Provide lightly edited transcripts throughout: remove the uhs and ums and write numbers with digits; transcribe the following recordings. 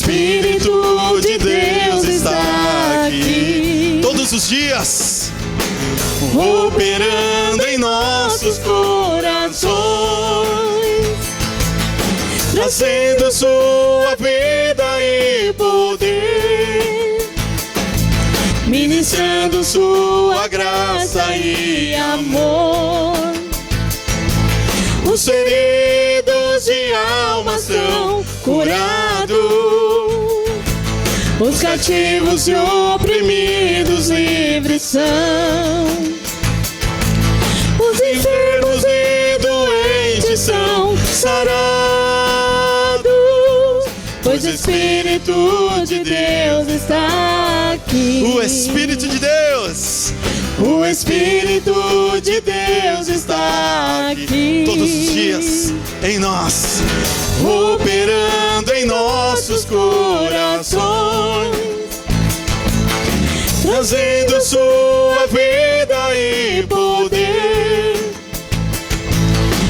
Espírito de Deus está aqui. Todos os dias, operando em nossos corações, trazendo sua vida e poder, ministrando sua graça e amor. Os feridos de alma são curados, os cativos e oprimidos livres são, os enfermos e doentes são sarados, pois o Espírito de Deus está aqui. O Espírito de Deus, o Espírito de Deus está aqui. Todos os dias em nós, operando em nossos corações, trazendo sua vida e poder,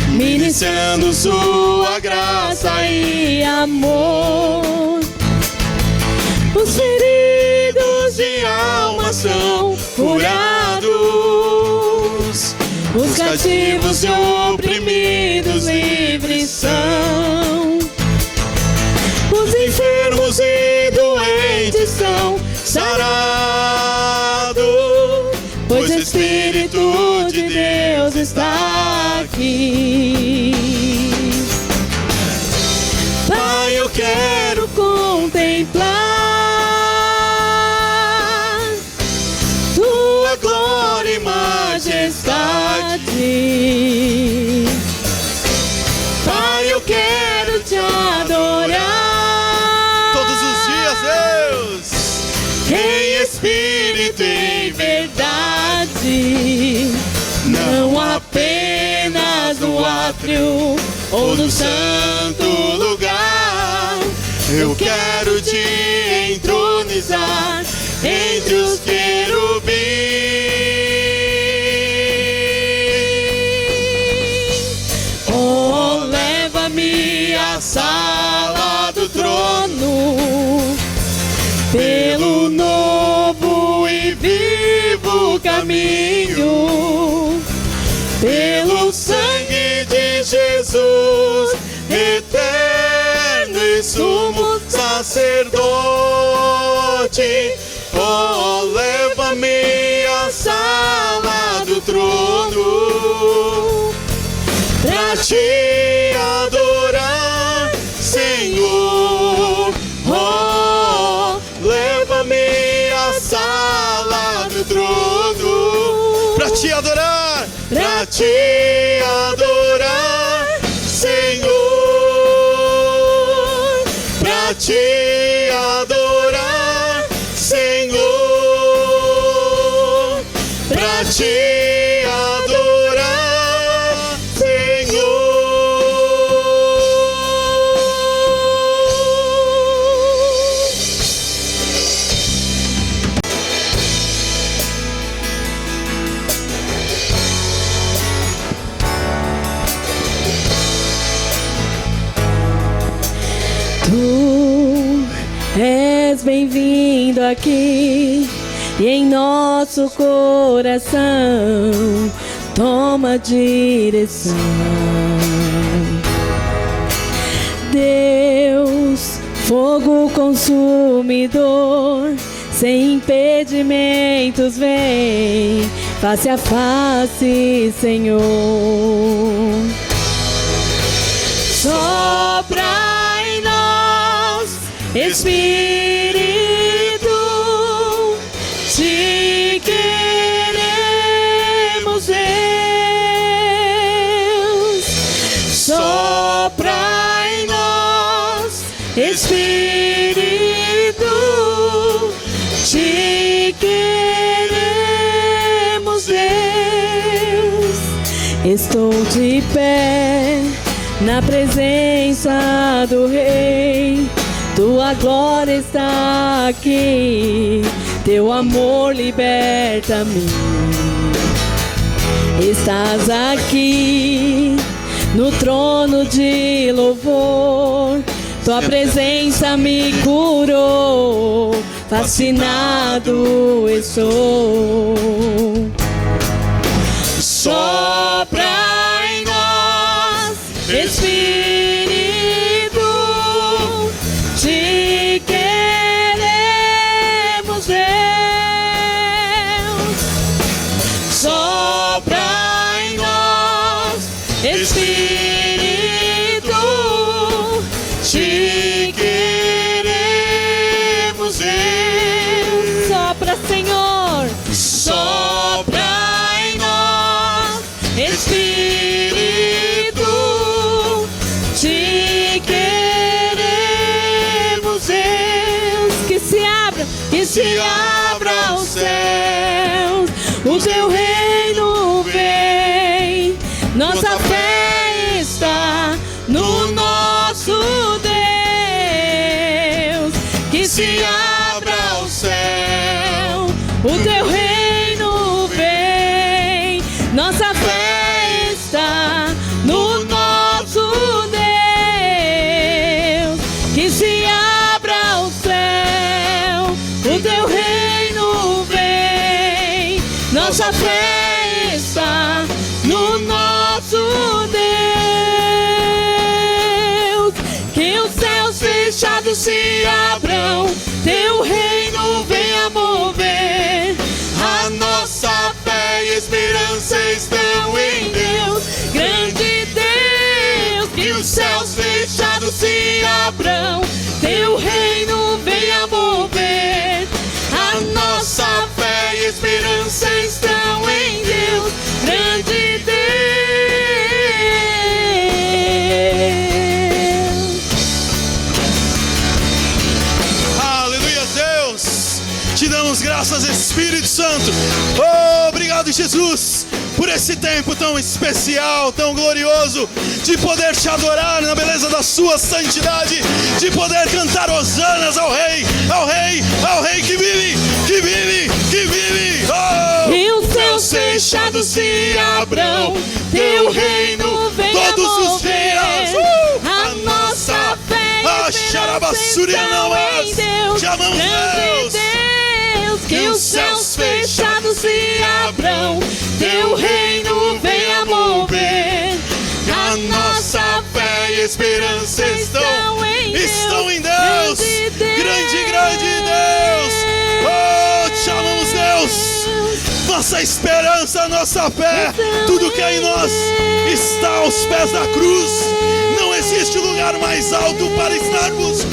ministrando sua graça e amor. Os feridos de alma são curados, os cativos e oprimidos livres são, os enfermos e doentes são sarados, pois o Espírito de Deus está aqui. Pai, eu quero contemplar tua glória e majestade. Pai, eu quero te adorar todos os dias, Deus, em espírito e em verdade, não apenas no átrio ou no santo lugar. Eu quero te entronizar entre os querubins. Oh, leva-me à sala do trono, pelo novo e vivo caminho, pelo sangue de Jesus, eterno e sumo sacerdote. Oh, leva-me à sala do trono, pra te adorar, Senhor. Oh, leva-me à sala do trono, pra te adorar, pra te adorar, Senhor, pra te adorar, Senhor, pra te adorar, Senhor. Tu és bem-vindo aqui e em nosso coração toma direção. Deus, fogo consumidor, sem impedimentos vem face a face, Senhor. Sopra em nós, Espírito, te queremos, Deus. Sopra em nós, Espírito, te queremos, Deus. Estou de pé na presença do Rei, tua glória está aqui, teu amor liberta-me. Estás aqui no trono de louvor, tua presença me curou, fascinado estou. Sopra em nós, Espírito, te queremos, Deus. Sopra em nós, Espírito, te queremos, Deus. Sopra, Senhor, sopra em nós, Espírito, te queremos, Deus. Que se abra os céus, o teu reino vem, nossa fé está no nosso Deus. Que se abra o céu, o teu reino vem, nossa fé está no nosso Deus. Que se abra o céu, o teu reino vem, nossa fé está no nosso Deus. Que os céus fechados se abram, teu reino venha mover. A nossa fé e esperança estão em Deus, grande Deus. Que os céus fechados se abram, teu reino venha mover. A nossa fé e esperança estão em Deus, grande Deus. Aleluia, Deus. Te damos graças, Espírito Santo. Obrigado, Jesus, por esse tempo tão especial, tão glorioso, de poder te adorar na beleza da sua santidade, de poder cantar hosanas ao Rei, ao Rei, ao Rei que vive, que vive, que vive. Oh! E os céus fechados se abram, teu reino venha todos os mover. dias. A nossa fé e esperança estão em Deus, te amamos, grande Deus. Que os céus fechados se abram, teu reino venha mover. A nossa fé e esperança estão em Deus, grande Deus. Oh, te amamos, Deus. Nossa esperança, nossa fé, tudo que é em nós está aos pés da cruz. Não existe lugar mais alto para estarmos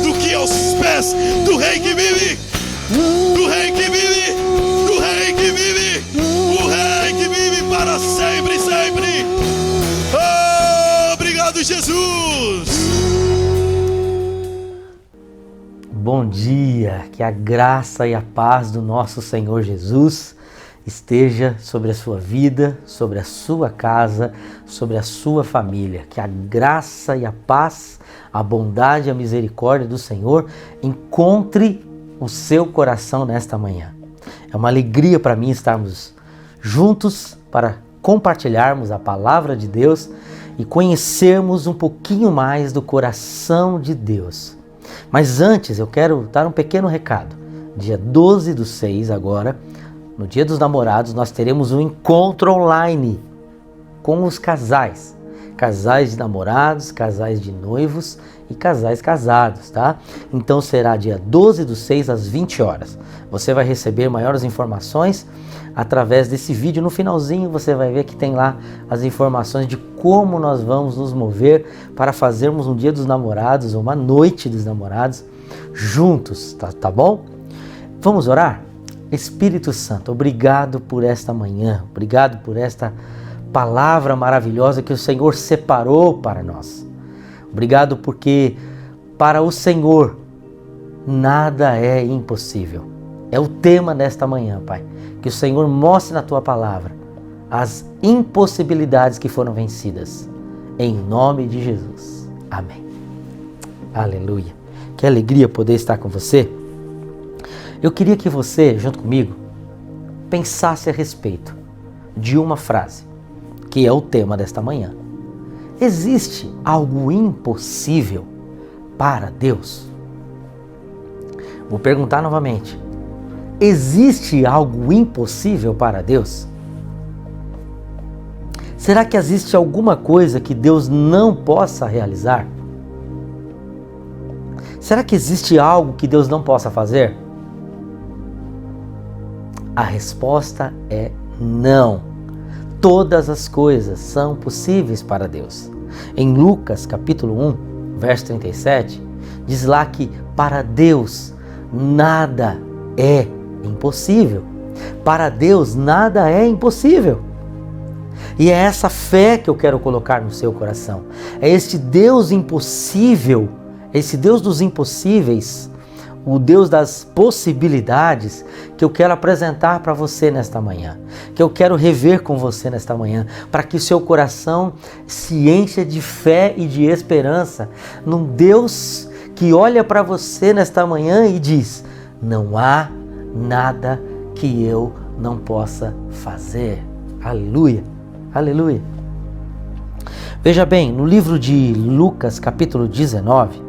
do que aos pés do Rei que vive, do Rei que vive, do Rei que vive, o Rei que vive para sempre, sempre. Oh, obrigado, Jesus. Bom dia, que a graça e a paz do nosso Senhor Jesus esteja sobre a sua vida, sobre a sua casa, sobre a sua família. Que a graça e a paz, a bondade e a misericórdia do Senhor encontre o seu coração nesta manhã. É uma alegria para mim estarmos juntos para compartilharmos a palavra de Deus e conhecermos um pouquinho mais do coração de Deus. Mas antes eu quero dar um pequeno recado. Dia 12/6 agora, no Dia dos Namorados, nós teremos um encontro online com os casais. Casais de namorados, casais de noivos e casais casados, tá? Então será dia 12/6 às 20 horas. Você vai receber maiores informações através desse vídeo. No finalzinho você vai ver que tem lá as informações de como nós vamos nos mover para fazermos um Dia dos Namorados ou uma noite dos namorados juntos, tá bom? Vamos orar? Espírito Santo, obrigado por esta manhã, obrigado por esta palavra maravilhosa que o Senhor separou para nós. Obrigado porque para o Senhor nada é impossível. É o tema desta manhã, Pai. Que o Senhor mostre na Tua palavra as impossibilidades que foram vencidas. Em nome de Jesus. Amém. Aleluia. Que alegria poder estar com você. Eu queria que você, junto comigo, pensasse a respeito de uma frase, que é o tema desta manhã. Existe algo impossível para Deus? Vou perguntar novamente. Existe algo impossível para Deus? Será que existe alguma coisa que Deus não possa realizar? Será que existe algo que Deus não possa fazer? A resposta é não. Todas as coisas são possíveis para Deus. Em Lucas capítulo 1, verso 37, diz lá que para Deus nada é impossível. Para Deus nada é impossível. E é essa fé que eu quero colocar no seu coração. É este Deus impossível, esse Deus dos impossíveis, o Deus das possibilidades que eu quero apresentar para você nesta manhã, que eu quero rever com você nesta manhã, para que o seu coração se encha de fé e de esperança num Deus que olha para você nesta manhã e diz: não há nada que eu não possa fazer. Aleluia, aleluia. Veja bem, no livro de Lucas capítulo 19,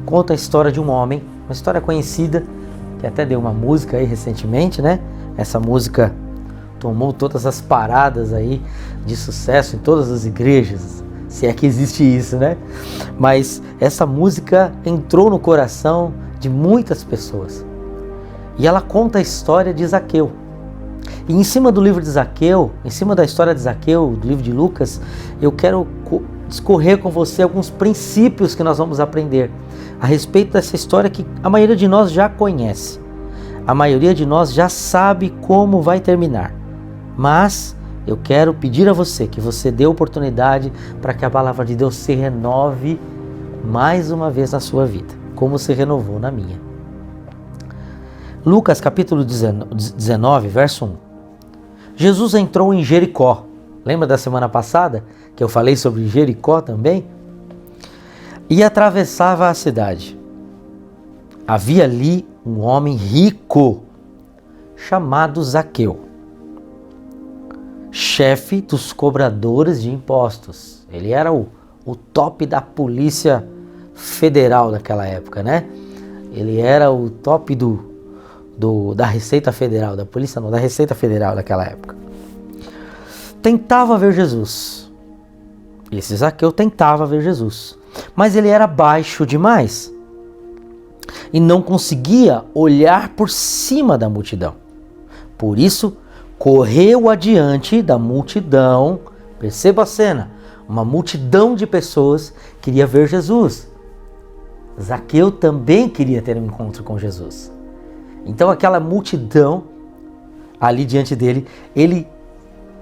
conta a história de um homem, uma história conhecida, que até deu uma música aí recentemente, né? Essa música tomou todas as paradas aí de sucesso em todas as igrejas, se é que existe isso, né? Mas essa música entrou no coração de muitas pessoas. E ela conta a história de Zaqueu. E em cima do livro de Zaqueu, em cima da história de Zaqueu, do livro de Lucas, eu quero discorrer com você alguns princípios que nós vamos aprender a respeito dessa história que a maioria de nós já conhece. A maioria de nós já sabe como vai terminar. Mas eu quero pedir a você que você dê oportunidade para que a palavra de Deus se renove mais uma vez na sua vida, como se renovou na minha. Lucas capítulo 19, verso 1. Jesus entrou em Jericó. Lembra da semana passada que eu falei sobre Jericó também? E atravessava a cidade. Havia ali um homem rico, chamado Zaqueu, chefe dos cobradores de impostos. Ele era o top da polícia federal daquela época, né? Ele era o top da Receita Federal, da polícia não, da Receita Federal daquela época. Tentava ver Jesus. Esse Zaqueu tentava ver Jesus, mas ele era baixo demais e não conseguia olhar por cima da multidão. Por isso, correu adiante da multidão. Perceba a cena, uma multidão de pessoas queria ver Jesus. Zaqueu também queria ter um encontro com Jesus. Então aquela multidão ali diante dele, ele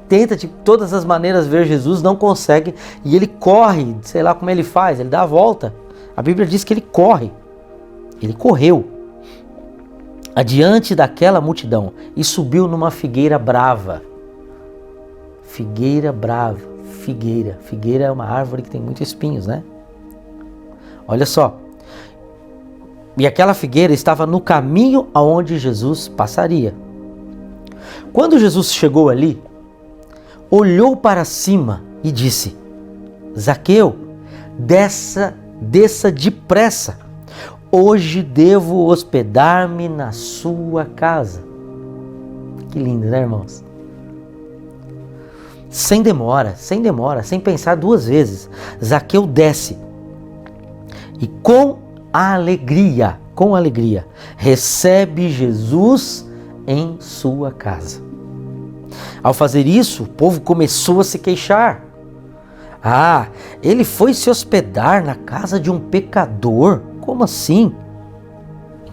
tenta de todas as maneiras ver Jesus, não consegue, e ele corre, sei lá como ele faz, ele dá a volta. A Bíblia diz que ele corre. Ele correu adiante daquela multidão e subiu numa figueira brava. Figueira brava, figueira. Figueira é uma árvore que tem muitos espinhos, né? Olha só. E aquela figueira estava no caminho aonde Jesus passaria. Quando Jesus chegou ali, olhou para cima e disse: Zaqueu, desça depressa. Hoje devo hospedar-me na sua casa. Que lindo, né, irmãos? Sem demora, sem pensar duas vezes, Zaqueu desce e com alegria, recebe Jesus em sua casa. Ao fazer isso, o povo começou a se queixar. Ah, ele foi se hospedar na casa de um pecador? Como assim?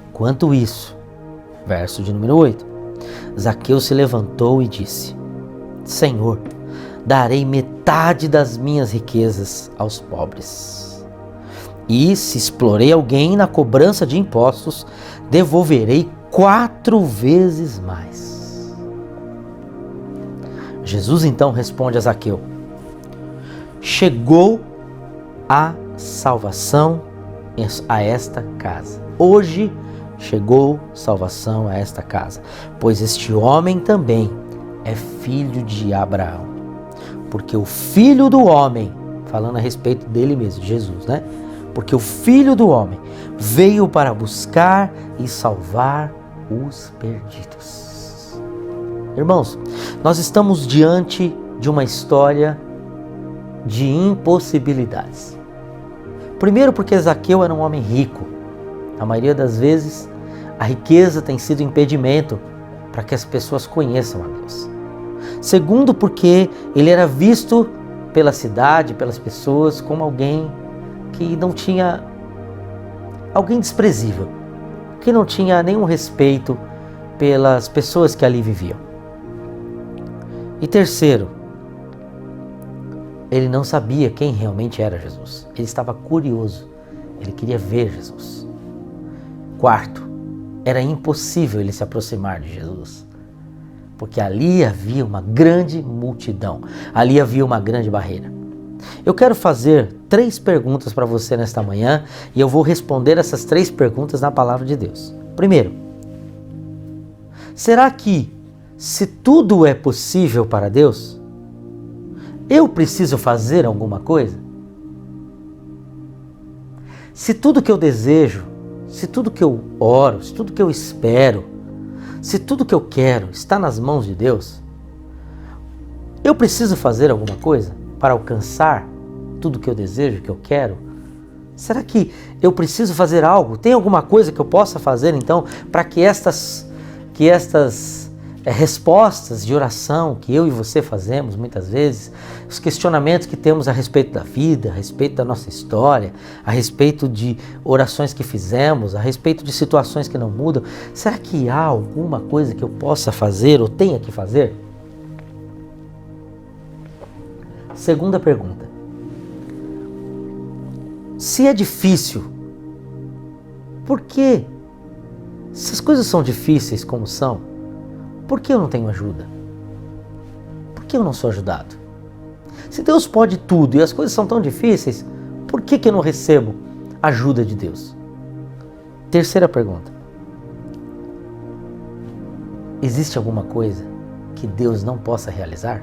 Enquanto isso, verso de número 8, Zaqueu se levantou e disse: Senhor, darei metade das minhas riquezas aos pobres. E se explorei alguém na cobrança de impostos, devolverei 4 vezes mais. Jesus então responde a Zaqueu: chegou a salvação a esta casa. Hoje chegou salvação a esta casa, pois este homem também é filho de Abraão. Porque o Filho do Homem falando a respeito dele mesmo, Jesus, né? Porque o Filho do Homem veio para buscar e salvar os perdidos. Irmãos, nós estamos diante de uma história de impossibilidades. Primeiro porque Zaqueu era um homem rico. A maioria das vezes, a riqueza tem sido impedimento para que as pessoas conheçam a Deus. Segundo porque ele era visto pela cidade, pelas pessoas, como alguém que não tinha, alguém desprezível, que não tinha nenhum respeito pelas pessoas que ali viviam. E terceiro, ele não sabia quem realmente era Jesus. Ele estava curioso, ele queria ver Jesus. Quarto, era impossível ele se aproximar de Jesus, porque ali havia uma grande multidão, ali havia uma grande barreira. Eu quero fazer 3 perguntas para você nesta manhã e eu vou responder essas 3 perguntas na palavra de Deus. Primeiro, será que se tudo é possível para Deus, eu preciso fazer alguma coisa? Se tudo que eu desejo, se tudo que eu oro, se tudo que eu espero, se tudo que eu quero está nas mãos de Deus, eu preciso fazer alguma coisa para alcançar tudo que eu desejo, que eu quero? Será que eu preciso fazer algo? Tem alguma coisa que eu possa fazer então para que estas respostas de oração que eu e você fazemos muitas vezes, os questionamentos que temos a respeito da vida, a respeito da nossa história, a respeito de orações que fizemos, a respeito de situações que não mudam, será que há alguma coisa que eu possa fazer ou tenha que fazer? Segunda pergunta. Se é difícil, por quê? Se as coisas são difíceis como são, por que eu não tenho ajuda? Por que eu não sou ajudado? Se Deus pode tudo e as coisas são tão difíceis, por que eu não recebo ajuda de Deus? Terceira pergunta. Existe alguma coisa que Deus não possa realizar?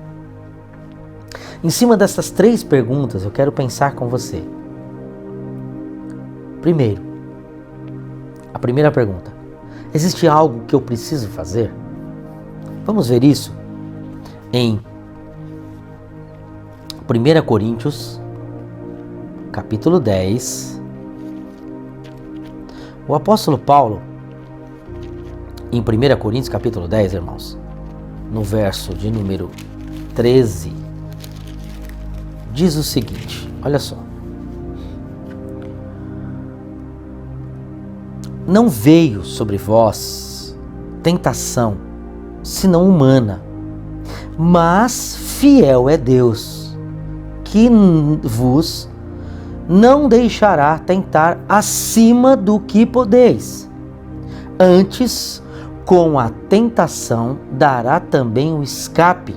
Em cima dessas 3 perguntas, eu quero pensar com você. Primeiro, a primeira pergunta. Existe algo que eu preciso fazer? Vamos ver isso em 1 Coríntios, capítulo 10. O apóstolo Paulo, em 1 Coríntios, capítulo 10, irmãos, no verso de número 13, diz o seguinte, olha só. Não veio sobre vós tentação, senão humana, mas fiel é Deus, que vos não deixará tentar acima do que podeis. Antes, com a tentação, dará também o escape,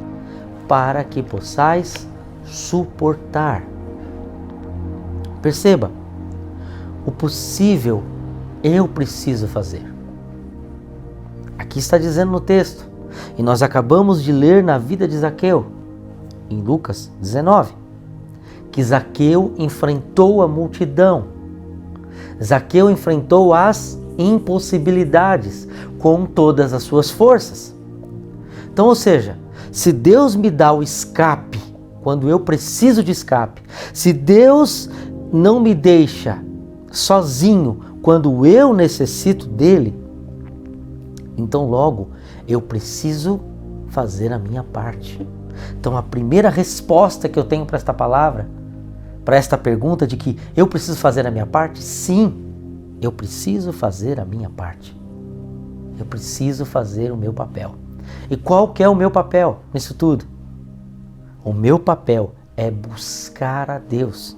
para que possais suportar. Perceba, o possível eu preciso fazer. Aqui está dizendo no texto, e nós acabamos de ler na vida de Zaqueu, em Lucas 19, que Zaqueu enfrentou a multidão. Zaqueu enfrentou as impossibilidades com todas as suas forças. Então, ou seja, se Deus me dá o escape, quando eu preciso de escape, se Deus não me deixa sozinho quando eu necessito dele, então logo eu preciso fazer a minha parte. Então a primeira resposta que eu tenho para esta palavra, para esta pergunta de que eu preciso fazer a minha parte, sim, eu preciso fazer a minha parte. Eu preciso fazer o meu papel. E qual que é o meu papel nisso tudo? O meu papel é buscar a Deus.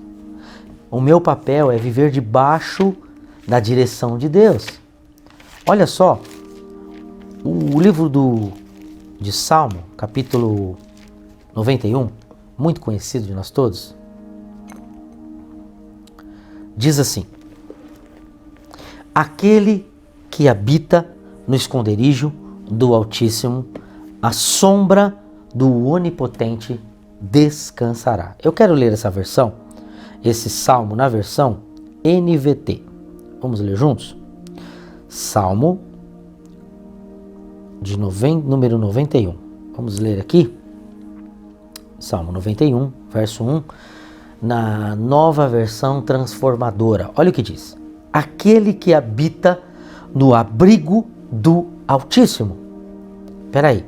O meu papel é viver debaixo da direção de Deus. Olha só, o livro de Salmo, capítulo 91, muito conhecido de nós todos, diz assim: aquele que habita no esconderijo do Altíssimo, à sombra do Onipotente descansará. Eu quero ler essa versão, esse salmo na versão NVT. Vamos ler juntos? Salmo de número 91. Vamos ler aqui. Salmo 91, verso 1, na nova versão transformadora. Olha o que diz. Aquele que habita no abrigo do Altíssimo. Espera aí.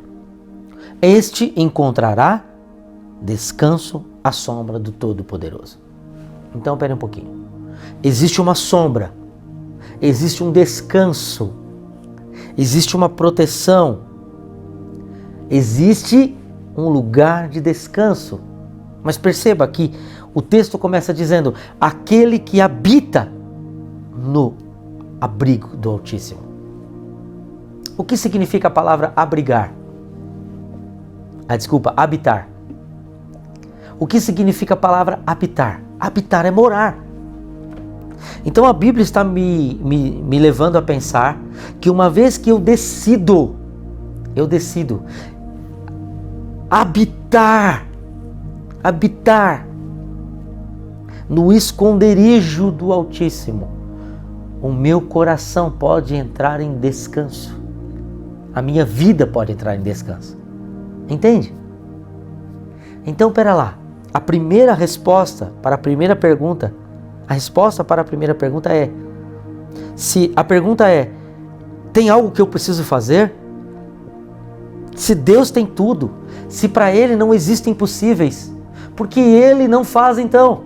Este encontrará descanso à sombra do Todo-Poderoso. Então, espera um pouquinho. Existe uma sombra, existe um descanso, existe uma proteção, existe um lugar de descanso. Mas perceba que o texto começa dizendo: aquele que habita no abrigo do Altíssimo. O que significa a palavra abrigar? Habitar. O que significa a palavra habitar? Habitar é morar. Então a Bíblia está me levando a pensar que uma vez que eu decido habitar no esconderijo do Altíssimo, o meu coração pode entrar em descanso. A minha vida pode entrar em descanso. Entende? Então, pera lá. A resposta para a primeira pergunta é: se a pergunta é, tem algo que eu preciso fazer? Se Deus tem tudo, se para Ele não existem impossíveis, por que Ele não faz então?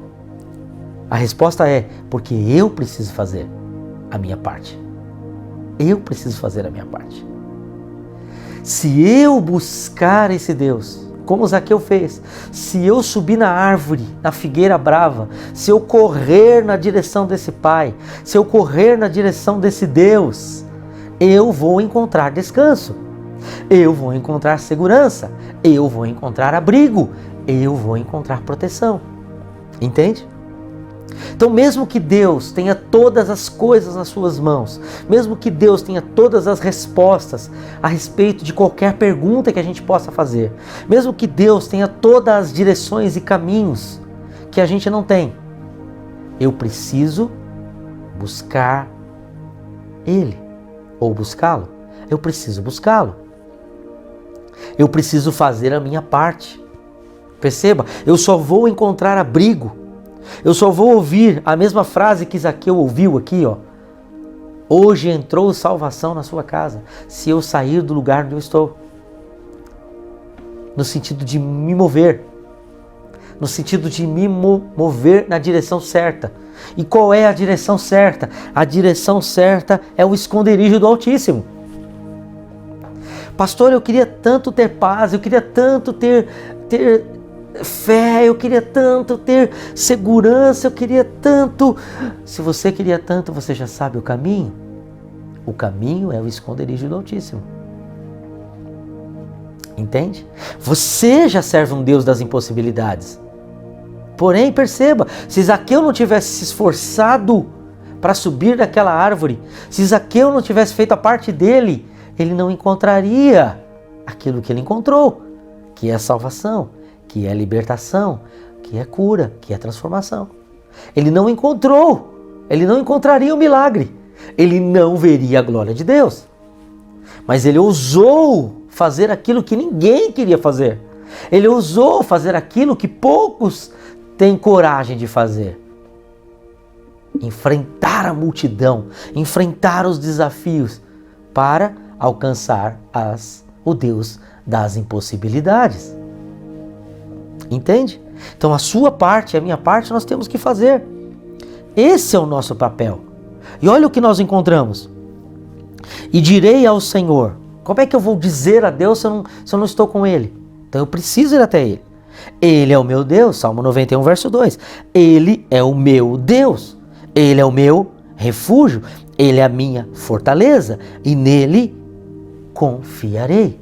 A resposta é: porque eu preciso fazer a minha parte. Eu preciso fazer a minha parte. Se eu buscar esse Deus, como Zaqueu fez, se eu subir na árvore, na figueira brava, se eu correr na direção desse Pai, se eu correr na direção desse Deus, eu vou encontrar descanso, eu vou encontrar segurança, eu vou encontrar abrigo, eu vou encontrar proteção. Entende? Então, mesmo que Deus tenha todas as coisas nas suas mãos, mesmo que Deus tenha todas as respostas a respeito de qualquer pergunta que a gente possa fazer, mesmo que Deus tenha todas as direções e caminhos que a gente não tem, eu preciso buscar Ele, ou buscá-lo. Eu preciso buscá-lo. Eu preciso fazer a minha parte. Perceba, eu só vou encontrar abrigo, eu só vou ouvir a mesma frase que Zaqueu ouviu aqui, ó. Hoje entrou salvação na sua casa, se eu sair do lugar onde eu estou. No sentido de me mover. No sentido de me mover na direção certa. E qual é a direção certa? A direção certa é o esconderijo do Altíssimo. Pastor, eu queria tanto ter paz, eu queria tanto ter fé, eu queria tanto ter segurança, eu queria tanto. Se você queria tanto, você já sabe o caminho. O caminho é o esconderijo do Altíssimo. Entende? Você já serve um Deus das impossibilidades. Porém, perceba, se Zaqueu não tivesse se esforçado para subir daquela árvore, se Zaqueu não tivesse feito a parte dele, ele não encontraria aquilo que ele encontrou, que é a salvação, que é a libertação, que é cura, que é transformação. Ele não encontraria o milagre, ele não veria a glória de Deus. Mas ele ousou fazer aquilo que ninguém queria fazer. Ele ousou fazer aquilo que poucos têm coragem de fazer. Enfrentar a multidão, enfrentar os desafios para alcançar o Deus das impossibilidades. Entende? Então a sua parte, a minha parte, nós temos que fazer. Esse é o nosso papel. E olha o que nós encontramos. E direi ao Senhor. Como é que eu vou dizer a Deus se eu não estou com Ele? Então eu preciso ir até Ele. Ele é o meu Deus, Salmo 91, verso 2. Ele é o meu Deus. Ele é o meu refúgio. Ele é a minha fortaleza. E nele confiarei.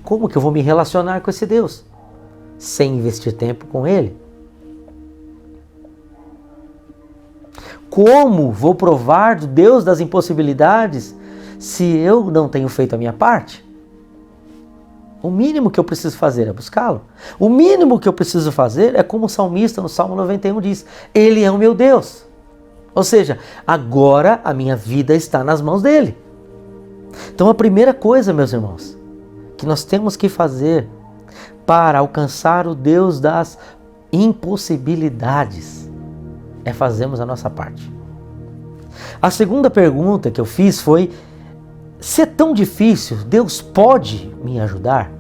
Como que eu vou me relacionar com esse Deus? Sem investir tempo com Ele? Como vou provar do Deus das impossibilidades se eu não tenho feito a minha parte? O mínimo que eu preciso fazer é buscá-lo. O mínimo que eu preciso fazer é como o salmista no Salmo 91 diz: Ele é o meu Deus. Ou seja, agora a minha vida está nas mãos dele. Então a primeira coisa, meus irmãos, que nós temos que fazer para alcançar o Deus das impossibilidades é fazermos a nossa parte. A segunda pergunta que eu fiz foi: se é tão difícil, Deus pode me ajudar?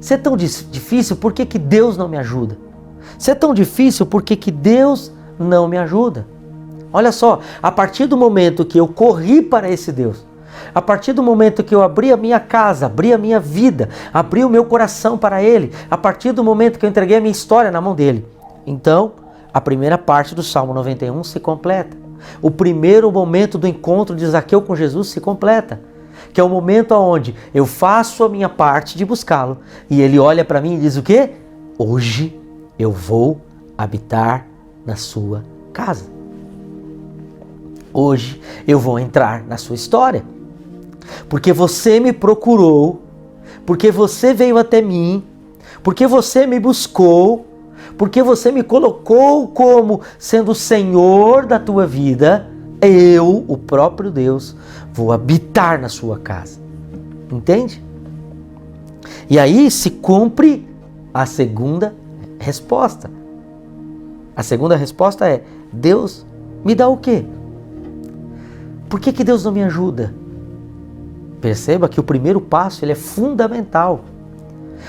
Se é tão difícil, por que Deus não me ajuda? Se é tão difícil, por que Deus não me ajuda? Olha só, a partir do momento que eu corri para esse Deus, a partir do momento que eu abri a minha casa, abri a minha vida, abri o meu coração para Ele, a partir do momento que eu entreguei a minha história na mão dEle, então a primeira parte do Salmo 91 se completa. O primeiro momento do encontro de Zaqueu com Jesus se completa, que é o momento onde eu faço a minha parte de buscá-lo e ele olha para mim e diz o quê? Hoje eu vou habitar na sua casa. Hoje eu vou entrar na sua história. Porque você me procurou, porque você veio até mim, porque você me buscou, porque você me colocou como sendo o Senhor da tua vida, eu, o próprio Deus, vou habitar na sua casa. Entende? E aí se cumpre a segunda resposta. A segunda resposta é: Deus me dá o quê? Por que Deus não me ajuda? Perceba que o primeiro passo ele é fundamental.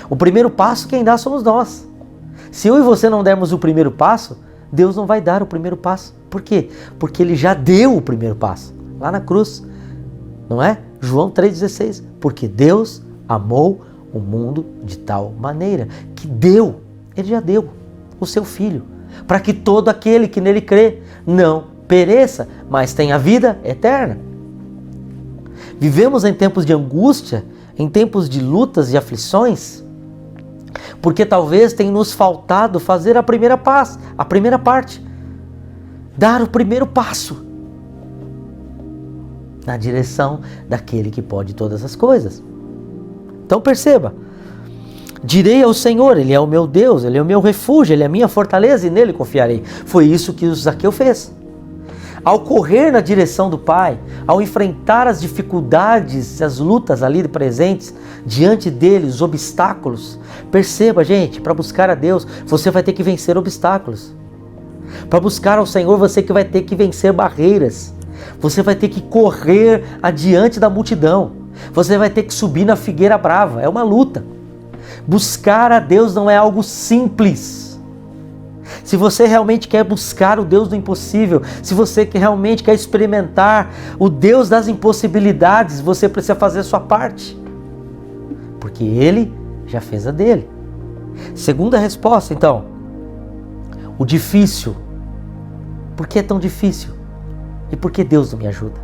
O primeiro passo quem dá somos nós. Se eu e você não dermos o primeiro passo, Deus não vai dar o primeiro passo. Por quê? Porque Ele já deu o primeiro passo, lá na cruz. Não é? João 3,16. Porque Deus amou o mundo de tal maneira que deu, Ele já deu o seu Filho, para que todo aquele que nele crê não pereça, mas tenha vida eterna. Vivemos em tempos de angústia, em tempos de lutas e aflições, porque talvez tenha nos faltado fazer a primeira parte, dar o primeiro passo na direção daquele que pode todas as coisas. Então perceba, direi ao Senhor, Ele é o meu Deus, Ele é o meu refúgio, Ele é a minha fortaleza e nele confiarei. Foi isso que o Zaqueu fez. Ao correr na direção do Pai, ao enfrentar as dificuldades, as lutas ali presentes, diante dele, os obstáculos, perceba, gente, para buscar a Deus, você vai ter que vencer obstáculos. Para buscar ao Senhor, você que vai ter que vencer barreiras. Você vai ter que correr adiante da multidão. Você vai ter que subir na figueira brava. É uma luta. Buscar a Deus não é algo simples. Se você realmente quer buscar o Deus do impossível, se você realmente quer experimentar o Deus das impossibilidades, você precisa fazer a sua parte. Porque Ele já fez a dele. Segunda resposta, então. O difícil. Por que é tão difícil? E por que Deus não me ajuda?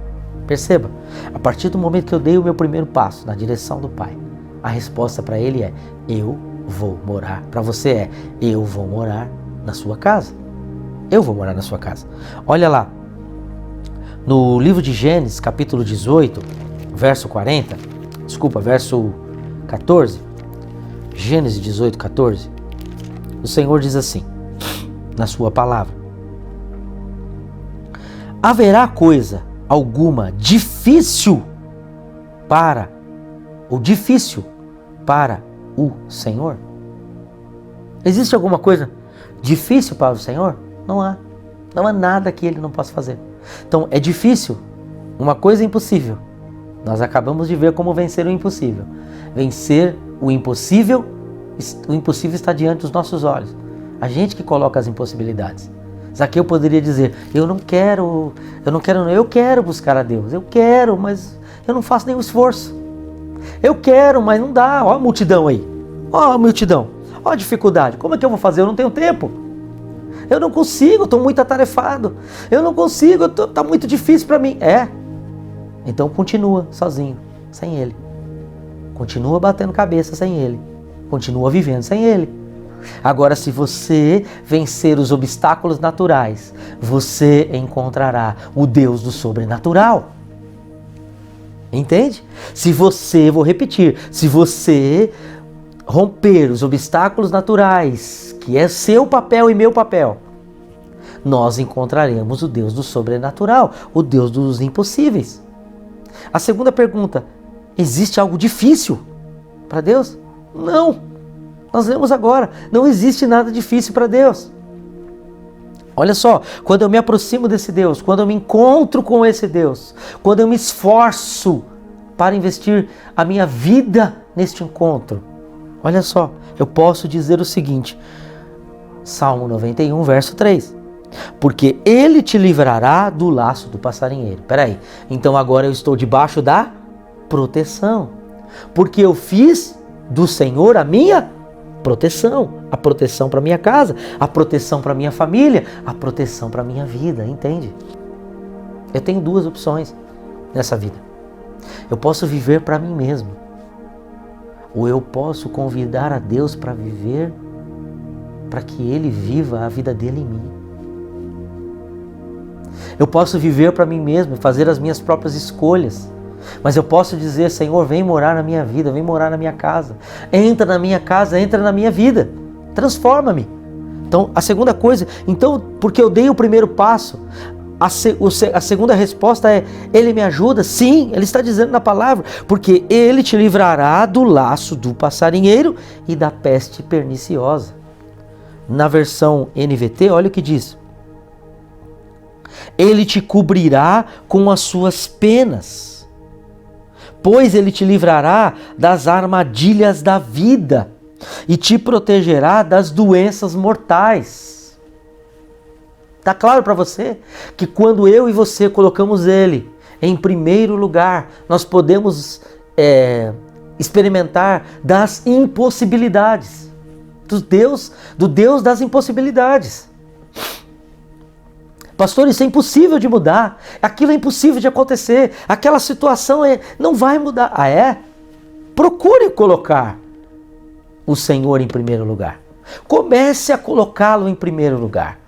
Perceba, a partir do momento que eu dei o meu primeiro passo na direção do Pai, a resposta para Ele é: eu vou morar. Para você é: eu vou morar na sua casa. Eu vou morar na sua casa. Olha lá, no livro de Gênesis, capítulo 18, verso 14, Gênesis 18, 14, o Senhor diz assim, na sua palavra: haverá coisa alguma difícil para o Senhor? Existe alguma coisa difícil para o Senhor? Não há. Não há nada que Ele não possa fazer. Então, é difícil. Uma coisa é impossível. Nós acabamos de ver como vencer o impossível. Vencer o impossível está diante dos nossos olhos. A gente que coloca as impossibilidades. Zaqueu poderia dizer: eu quero buscar a Deus. Eu quero, mas eu não faço nenhum esforço. Eu quero, mas não dá. Olha a multidão aí. Olha a multidão. Olha a dificuldade. Como é que eu vou fazer? Eu não tenho tempo. Eu não consigo, estou muito atarefado. Eu não consigo, está muito difícil para mim. Então continua sozinho, sem Ele. Continua batendo cabeça sem Ele. Continua vivendo sem Ele. Agora, se você vencer os obstáculos naturais, você encontrará o Deus do sobrenatural. Entende? Vou repetir, se você romper os obstáculos naturais, que é seu papel e meu papel, nós encontraremos o Deus do sobrenatural, o Deus dos impossíveis. A segunda pergunta, existe algo difícil para Deus? Não. Nós lemos agora, não existe nada difícil para Deus. Olha só, quando eu me aproximo desse Deus, quando eu me encontro com esse Deus, quando eu me esforço para investir a minha vida neste encontro, olha só, eu posso dizer o seguinte, Salmo 91, verso 3, porque Ele te livrará do laço do passarinheiro. Peraí, então agora eu estou debaixo da proteção, porque eu fiz do Senhor a minha proteção, a proteção para minha casa, a proteção para minha família, a proteção para minha vida, entende? Eu tenho duas opções nessa vida. Eu posso viver para mim mesmo, ou eu posso convidar a Deus para viver, para que Ele viva a vida dele em mim. Eu posso viver para mim mesmo, fazer as minhas próprias escolhas, mas eu posso dizer, Senhor, vem morar na minha vida, vem morar na minha casa. Entra na minha casa, entra na minha vida. Transforma-me. Então, a segunda coisa, então, porque eu dei o primeiro passo, a segunda resposta é, Ele me ajuda? Sim, Ele está dizendo na palavra, porque Ele te livrará do laço do passarinheiro e da peste perniciosa. Na versão NVT, olha o que diz. Ele te cobrirá com as suas penas, pois Ele te livrará das armadilhas da vida e te protegerá das doenças mortais. Está claro para você que quando eu e você colocamos Ele em primeiro lugar, nós podemos experimentar das impossibilidades, do Deus das impossibilidades. Pastor, isso é impossível de mudar, aquilo é impossível de acontecer, aquela situação não vai mudar. Ah, é? Procure colocar o Senhor em primeiro lugar. Comece a colocá-lo em primeiro lugar.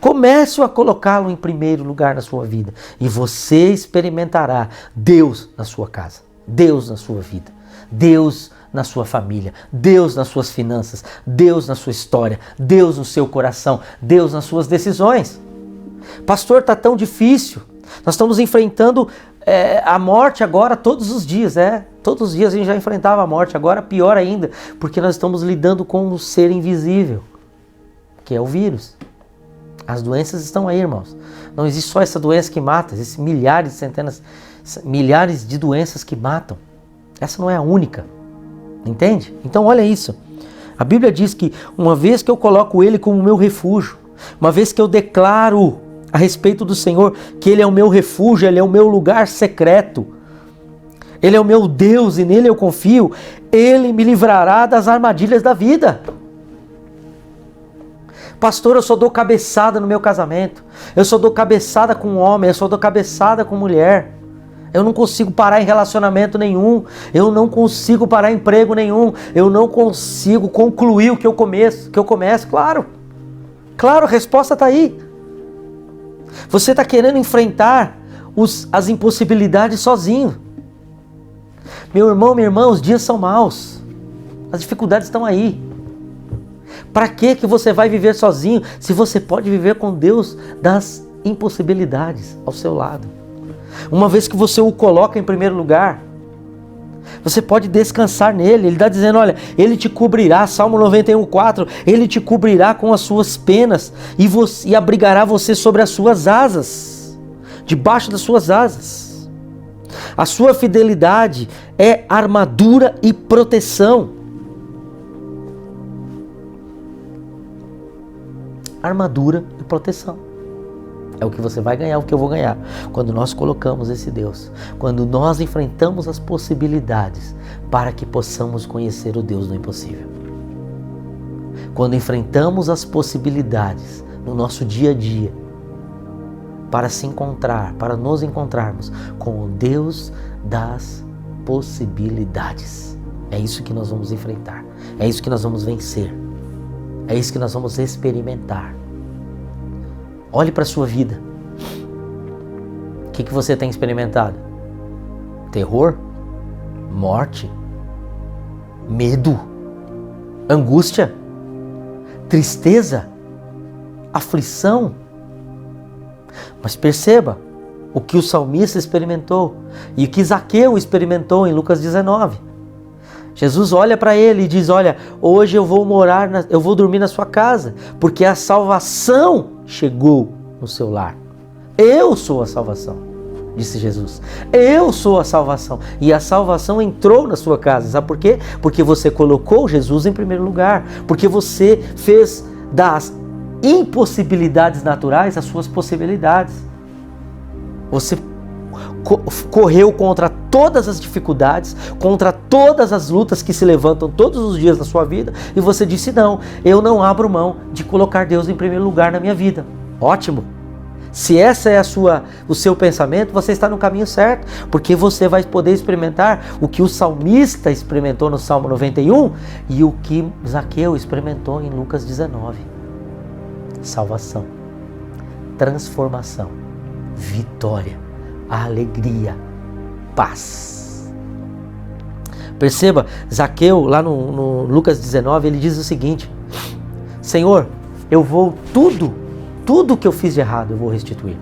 Comece a colocá-lo em primeiro lugar na sua vida. E você experimentará Deus na sua casa, Deus na sua vida, Deus na sua família, Deus nas suas finanças, Deus na sua história, Deus no seu coração, Deus nas suas decisões. Pastor, está tão difícil. Nós estamos enfrentando a morte agora todos os dias. Todos os dias a gente já enfrentava a morte, agora pior ainda, porque nós estamos lidando com um ser invisível, que é o vírus. As doenças estão aí, irmãos. Não existe só essa doença que mata, existem milhares, centenas, milhares de doenças que matam. Essa não é a única, entende? Então olha isso. A Bíblia diz que uma vez que eu coloco Ele como meu refúgio, uma vez que eu declaro a respeito do Senhor que Ele é o meu refúgio, Ele é o meu lugar secreto, Ele é o meu Deus e nele eu confio, Ele me livrará das armadilhas da vida. Pastor, eu só dou cabeçada no meu casamento, eu só dou cabeçada com homem, eu só dou cabeçada com mulher, eu não consigo parar em relacionamento nenhum, eu não consigo parar em emprego nenhum, eu não consigo concluir o que eu começo. Claro, a resposta está aí. Você está querendo enfrentar as impossibilidades sozinho. Meu irmão, minha irmã, os dias são maus. As dificuldades estão aí. Para que você vai viver sozinho se você pode viver com Deus das impossibilidades ao seu lado? Uma vez que você o coloca em primeiro lugar, você pode descansar nele. Ele está dizendo, olha, Ele te cobrirá, Salmo 91:4, Ele te cobrirá com as suas penas e abrigará você sobre as suas asas, debaixo das suas asas. A sua fidelidade é armadura e proteção. Armadura e proteção. É o que você vai ganhar, o que eu vou ganhar. Quando nós colocamos esse Deus, quando nós enfrentamos as possibilidades para que possamos conhecer o Deus do impossível. Quando enfrentamos as possibilidades no nosso dia a dia para nos encontrarmos com o Deus das possibilidades. É isso que nós vamos enfrentar. É isso que nós vamos vencer. É isso que nós vamos experimentar. Olhe para a sua vida. O que você tem experimentado? terror, morte, medo, angústia, tristeza, aflição. Mas perceba o que o salmista experimentou e o que Zaqueu experimentou em Lucas 19. Jesus olha para ele e diz: olha, hoje eu vou dormir na sua casa, porque a salvação chegou no seu lar. Eu sou a salvação, disse Jesus. Eu sou a salvação. E a salvação entrou na sua casa. Sabe por quê? Porque você colocou Jesus em primeiro lugar. Porque você fez das impossibilidades naturais as suas possibilidades. Você correu contra todas as dificuldades, contra todas as lutas que se levantam todos os dias na sua vida, e você disse: não, eu não abro mão de colocar Deus em primeiro lugar na minha vida. Ótimo! Se essa é o seu pensamento, você está no caminho certo, porque você vai poder experimentar o que o salmista experimentou no Salmo 91 e o que Zaqueu experimentou em Lucas 19. Salvação, transformação, vitória, alegria, paz. Perceba, Zaqueu, lá no Lucas 19, ele diz o seguinte: Senhor, eu vou tudo que eu fiz de errado eu vou restituir.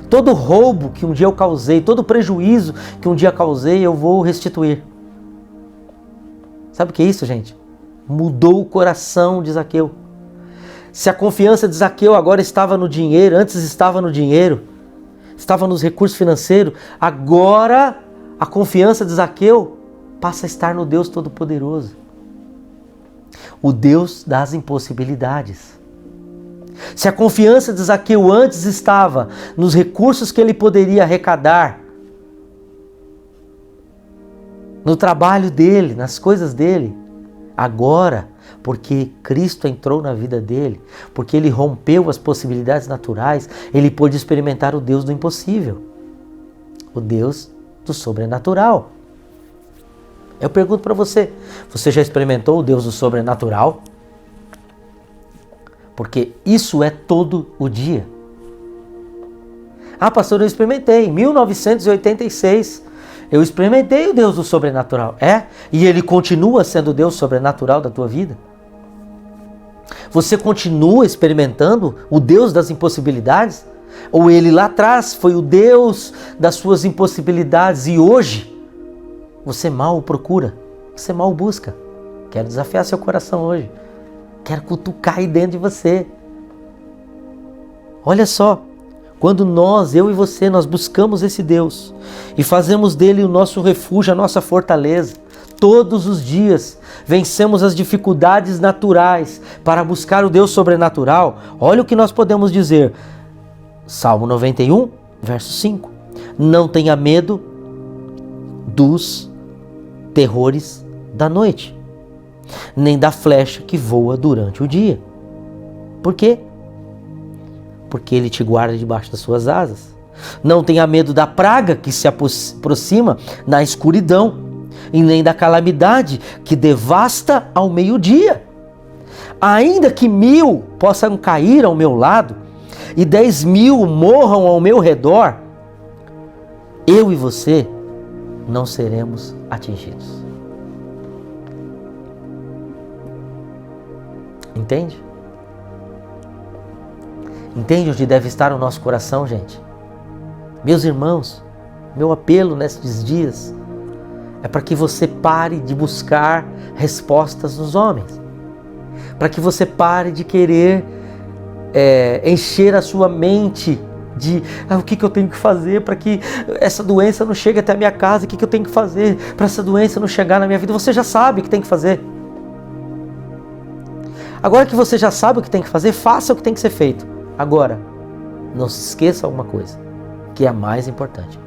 Todo roubo que um dia eu causei, todo prejuízo que um dia causei, eu vou restituir. Sabe o que é isso, gente? Mudou o coração de Zaqueu. Se a confiança de Zaqueu agora estava no dinheiro, antes estava no dinheiro, estava nos recursos financeiros, agora a confiança de Zaqueu passa a estar no Deus Todo-Poderoso, o Deus das impossibilidades. Se a confiança de Zaqueu antes estava nos recursos que ele poderia arrecadar, no trabalho dele, nas coisas dele, agora, porque Cristo entrou na vida dele, porque ele rompeu as possibilidades naturais, ele pôde experimentar o Deus do impossível, o Deus do sobrenatural. Eu pergunto para você, você já experimentou o Deus do sobrenatural? Porque isso é todo o dia. Ah, pastor, eu experimentei. Em 1986, eu experimentei o Deus do sobrenatural. E ele continua sendo o Deus sobrenatural da tua vida? Você continua experimentando o Deus das impossibilidades? Ou ele lá atrás foi o Deus das suas impossibilidades e hoje você mal o procura, você mal o busca? Quero desafiar seu coração hoje. Quero cutucar aí dentro de você. Olha só, quando eu e você, nós buscamos esse Deus e fazemos dele o nosso refúgio, a nossa fortaleza, todos os dias vencemos as dificuldades naturais para buscar o Deus sobrenatural, olha o que nós podemos dizer. Salmo 91, verso 5. Não tenha medo dos terrores da noite, nem da flecha que voa durante o dia. Por quê? Porque ele te guarda debaixo das suas asas. Não tenha medo da praga que se aproxima na escuridão, e nem da calamidade que devasta ao meio-dia. Ainda que 1000 possam cair ao meu lado e 10.000 morram ao meu redor, eu e você não seremos atingidos. Entende? Entende onde deve estar o nosso coração, gente? Meus irmãos, meu apelo nestes dias é para que você pare de buscar respostas nos homens. Para que você pare de querer encher a sua mente de o que eu tenho que fazer para que essa doença não chegue até a minha casa, o que eu tenho que fazer para essa doença não chegar na minha vida. Você já sabe o que tem que fazer. Agora que você já sabe o que tem que fazer, faça o que tem que ser feito. Agora, não se esqueça alguma coisa, que é a mais importante.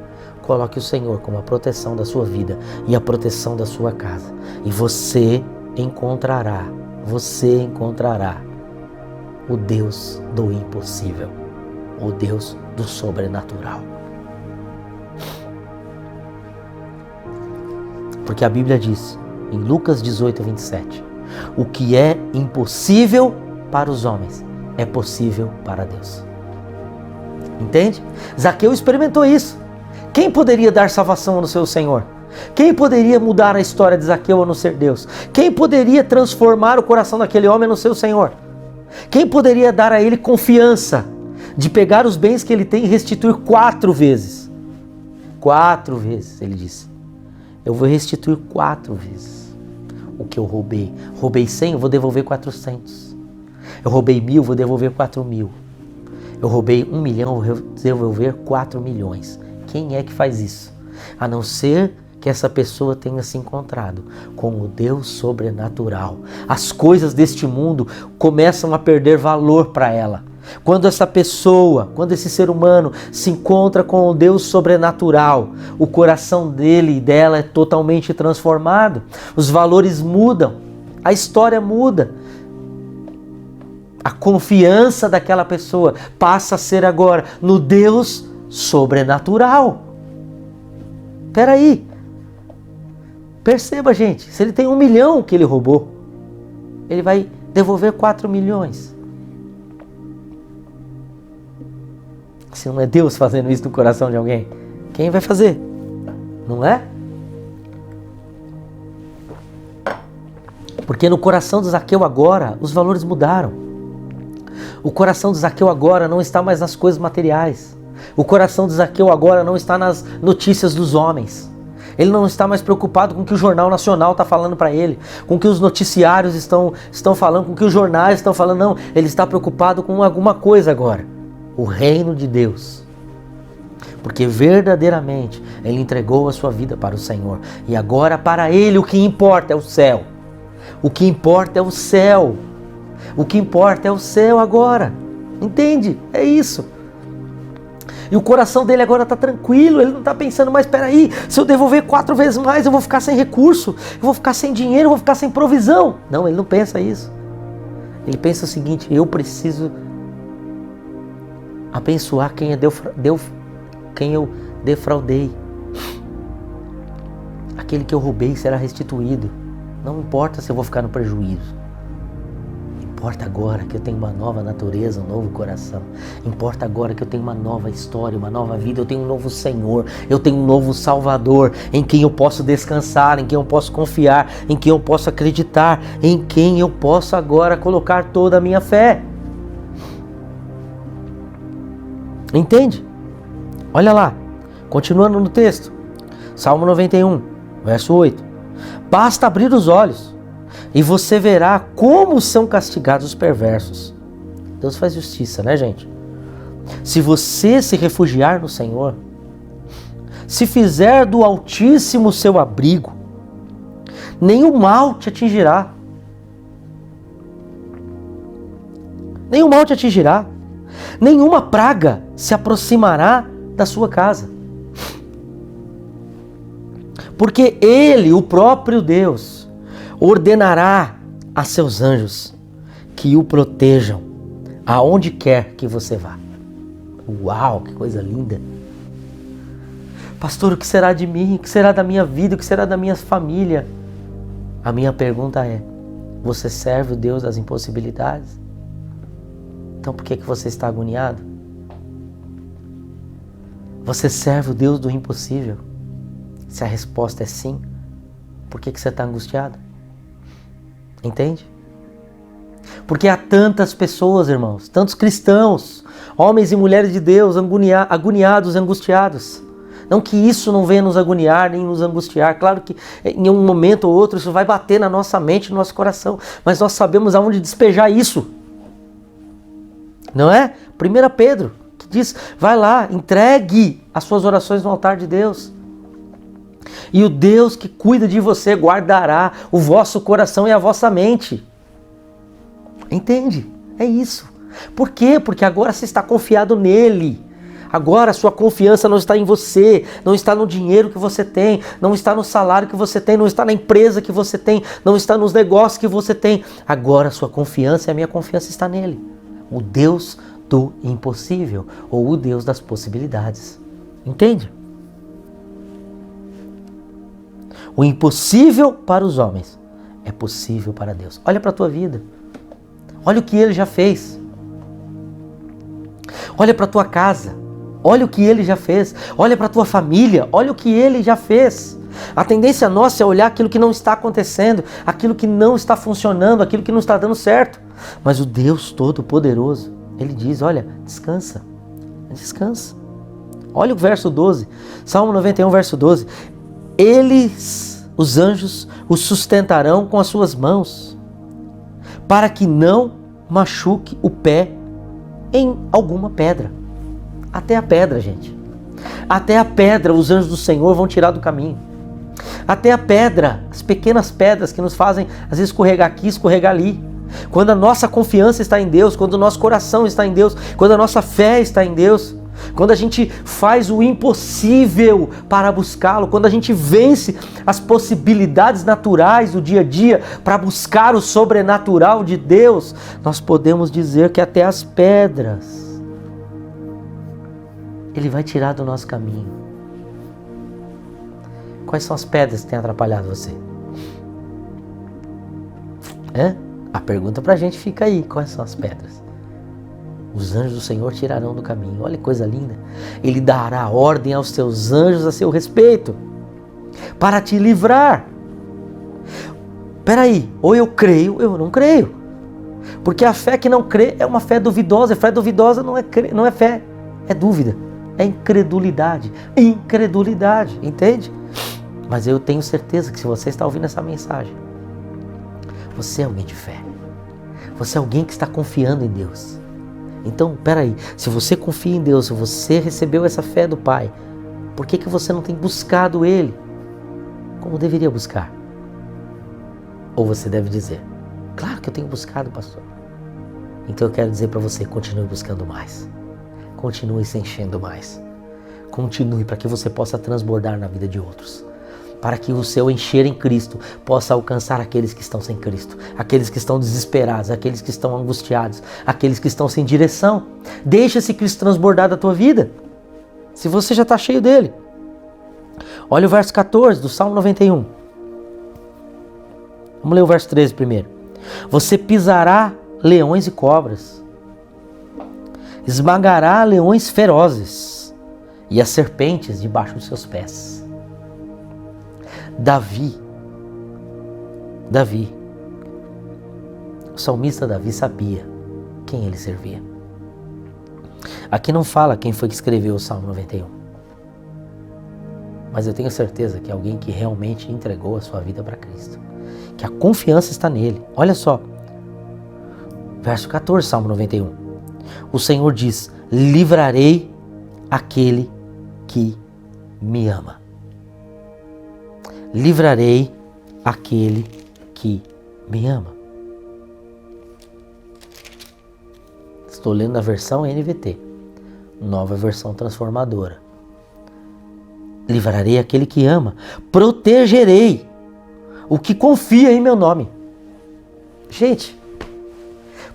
Coloque o Senhor como a proteção da sua vida e a proteção da sua casa. E você encontrará o Deus do impossível, o Deus do sobrenatural. Porque a Bíblia diz, em Lucas 18, 27, o que é impossível para os homens é possível para Deus. Entende? Zaqueu experimentou isso. Quem poderia dar salvação no seu Senhor? Quem poderia mudar a história de Zaqueu a não ser Deus? Quem poderia transformar o coração daquele homem no seu Senhor? Quem poderia dar a ele confiança de pegar os bens que ele tem e restituir 4 vezes? 4 vezes, ele disse. Eu vou restituir 4 vezes o que eu roubei. Roubei 100, eu vou devolver 400. Eu roubei 1.000, vou devolver 4.000. Eu roubei 1 milhão, vou devolver 4 milhões. Quem é que faz isso? A não ser que essa pessoa tenha se encontrado com o Deus sobrenatural. As coisas deste mundo começam a perder valor para ela. Quando essa pessoa, quando esse ser humano se encontra com o Deus sobrenatural, o coração dele e dela é totalmente transformado. Os valores mudam, a história muda. A confiança daquela pessoa passa a ser agora no Deus sobrenatural. Espera aí. Perceba, gente, se ele tem 1 milhão que ele roubou, ele vai devolver 4 milhões. Se não é Deus fazendo isso no coração de alguém, quem vai fazer? Não é? Porque no coração de Zaqueu agora, os valores mudaram. O coração de Zaqueu agora não está mais nas coisas materiais. O coração de Zaqueu agora não está nas notícias dos homens. Ele não está mais preocupado com o que o Jornal Nacional está falando para ele, com o que os noticiários estão falando, com o que os jornais estão falando. Não, ele está preocupado com alguma coisa agora. O reino de Deus. Porque verdadeiramente ele entregou a sua vida para o Senhor. E agora para ele o que importa é o céu. O que importa é o céu. O que importa é o céu agora. Entende? É isso. E o coração dele agora está tranquilo, ele não está pensando, mas espera aí, se eu devolver 4 vezes mais, eu vou ficar sem recurso, eu vou ficar sem dinheiro, eu vou ficar sem provisão. Não, ele não pensa isso. Ele pensa o seguinte: eu preciso abençoar quem eu defraudei. Aquele que eu roubei será restituído. Não importa se eu vou ficar no prejuízo. Importa agora que eu tenho uma nova natureza, um novo coração. Importa agora que eu tenho uma nova história, uma nova vida. Eu tenho um novo Senhor, eu tenho um novo Salvador, em quem eu posso descansar, em quem eu posso confiar, em quem eu posso acreditar, em quem eu posso agora colocar toda a minha fé. Entende? Olha lá, continuando no texto. Salmo 91, verso 8. Basta abrir os olhos e você verá como são castigados os perversos. Deus faz justiça, né, gente? Se você se refugiar no Senhor, se fizer do Altíssimo seu abrigo, nenhum mal te atingirá. Nenhum mal te atingirá. Nenhuma praga se aproximará da sua casa. Porque Ele, o próprio Deus, ordenará a seus anjos que o protejam aonde quer que você vá. Uau, que coisa linda! Pastor, o que será de mim? O que será da minha vida? O que será da minha família? A minha pergunta é: você serve o Deus das impossibilidades? Então por que você está agoniado? Você serve o Deus do impossível? Se a resposta é sim, por que você está angustiado? Entende? Porque há tantas pessoas, irmãos, tantos cristãos, homens e mulheres de Deus, agoniados, angustiados. Não que isso não venha nos agoniar, nem nos angustiar. Claro que em um momento ou outro isso vai bater na nossa mente, no nosso coração. Mas nós sabemos aonde despejar isso. Não é? 1 Pedro, que diz, vai lá, entregue as suas orações no altar de Deus. E o Deus que cuida de você guardará o vosso coração e a vossa mente. Entende? É isso. Por quê? Porque agora você está confiado nele. Agora a sua confiança não está em você, não está no dinheiro que você tem, não está no salário que você tem, não está na empresa que você tem, não está nos negócios que você tem. Agora a sua confiança e a minha confiança está nele. O Deus do impossível, ou o Deus das possibilidades. Entende? O impossível para os homens é possível para Deus. Olha para a tua vida. Olha o que Ele já fez. Olha para a tua casa. Olha o que Ele já fez. Olha para a tua família. Olha o que Ele já fez. A tendência nossa é olhar aquilo que não está acontecendo, aquilo que não está funcionando, aquilo que não está dando certo. Mas o Deus Todo-Poderoso, Ele diz, olha, descansa. Descansa. Olha o verso 12. Salmo 91, verso 12. Eles, os anjos, o sustentarão com as suas mãos, para que não machuque o pé em alguma pedra. Até a pedra, gente. Até a pedra os anjos do Senhor vão tirar do caminho. Até a pedra, as pequenas pedras que nos fazem às vezes escorregar aqui, escorregar ali. Quando a nossa confiança está em Deus, quando o nosso coração está em Deus, quando a nossa fé está em Deus, quando a gente faz o impossível para buscá-lo, quando a gente vence as possibilidades naturais do dia a dia para buscar o sobrenatural de Deus, nós podemos dizer que até as pedras Ele vai tirar do nosso caminho. Quais são as pedras que têm atrapalhado você? A pergunta pra gente fica aí. Quais são as pedras? Os anjos do Senhor tirarão do caminho. Olha que coisa linda. Ele dará ordem aos seus anjos a seu respeito, para te livrar. Peraí, ou eu creio ou eu não creio. Porque a fé que não crê é uma fé duvidosa. A fé duvidosa não é fé, é dúvida. É incredulidade. Incredulidade, entende? Mas eu tenho certeza que se você está ouvindo essa mensagem, você é alguém de fé. Você é alguém que está confiando em Deus. Então, peraí, se você confia em Deus, se você recebeu essa fé do Pai, por que você não tem buscado Ele como deveria buscar? Ou você deve dizer, claro que eu tenho buscado, pastor. Então eu quero dizer para você, continue buscando mais. Continue se enchendo mais. Continue para que você possa transbordar na vida de outros. Para que o seu encher em Cristo possa alcançar aqueles que estão sem Cristo. Aqueles que estão desesperados, aqueles que estão angustiados, aqueles que estão sem direção. Deixa esse Cristo transbordar da tua vida. Se você já está cheio dele. Olha o verso 14 do Salmo 91. Vamos ler o verso 13 primeiro. Você pisará leões e cobras. Esmagará leões ferozes e as serpentes debaixo dos seus pés. Davi, o salmista Davi sabia quem ele servia. Aqui não fala quem foi que escreveu o Salmo 91. Mas eu tenho certeza que é alguém que realmente entregou a sua vida para Cristo. Que a confiança está nele. Olha só. Verso 14, Salmo 91. O Senhor diz, livrarei aquele que me ama. Livrarei aquele que me ama. Estou lendo a versão NVT, nova versão transformadora. Livrarei aquele que ama, protegerei o que confia em meu nome. Gente,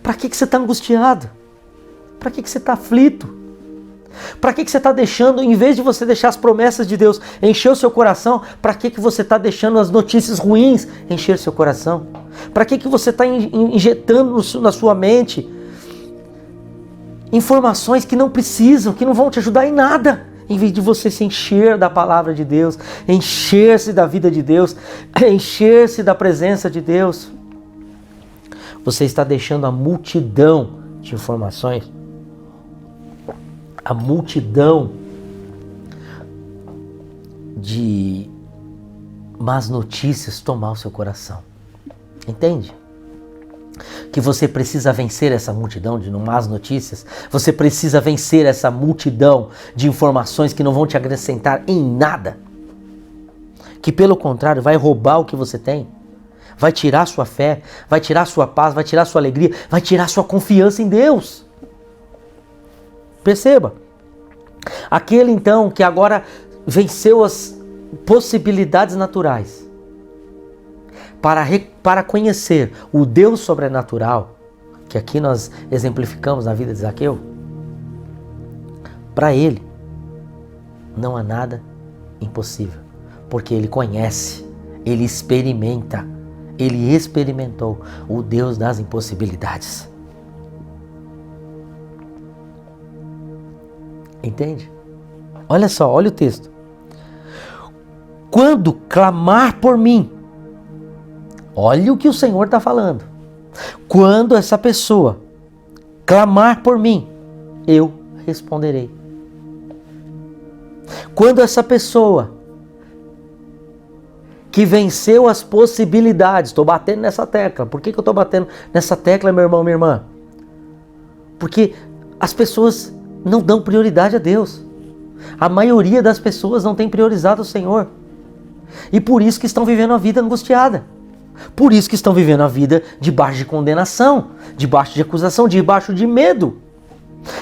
para que você está angustiado? Para que você está aflito? Para que você está deixando, em vez de você deixar as promessas de Deus encher o seu coração, para que você está deixando as notícias ruins encher seu coração? Para que você está injetando na sua mente informações que não precisam, que não vão te ajudar em nada? Em vez de você se encher da palavra de Deus, encher-se da vida de Deus, encher-se da presença de Deus, você está deixando a multidão de informações, a multidão de más notícias tomar o seu coração. Entende? Que você precisa vencer essa multidão de más notícias. Você precisa vencer essa multidão de informações que não vão te acrescentar em nada. Que pelo contrário vai roubar o que você tem. Vai tirar sua fé, vai tirar sua paz, vai tirar sua alegria, vai tirar sua confiança em Deus. Perceba, aquele então que agora venceu as possibilidades naturais para conhecer o Deus sobrenatural, que aqui nós exemplificamos na vida de Zaqueu, para ele não há nada impossível, porque ele conhece, ele experimenta, ele experimentou o Deus das impossibilidades. Entende? Olha só, olha o texto. Quando clamar por mim, olha o que o Senhor está falando. Quando essa pessoa clamar por mim, eu responderei. Quando essa pessoa que venceu as possibilidades, estou batendo nessa tecla. Por que eu estou batendo nessa tecla, meu irmão, minha irmã? Porque as pessoas não dão prioridade a Deus. A maioria das pessoas não tem priorizado o Senhor. E por isso que estão vivendo a vida angustiada. Por isso que estão vivendo a vida debaixo de condenação, debaixo de acusação, debaixo de medo.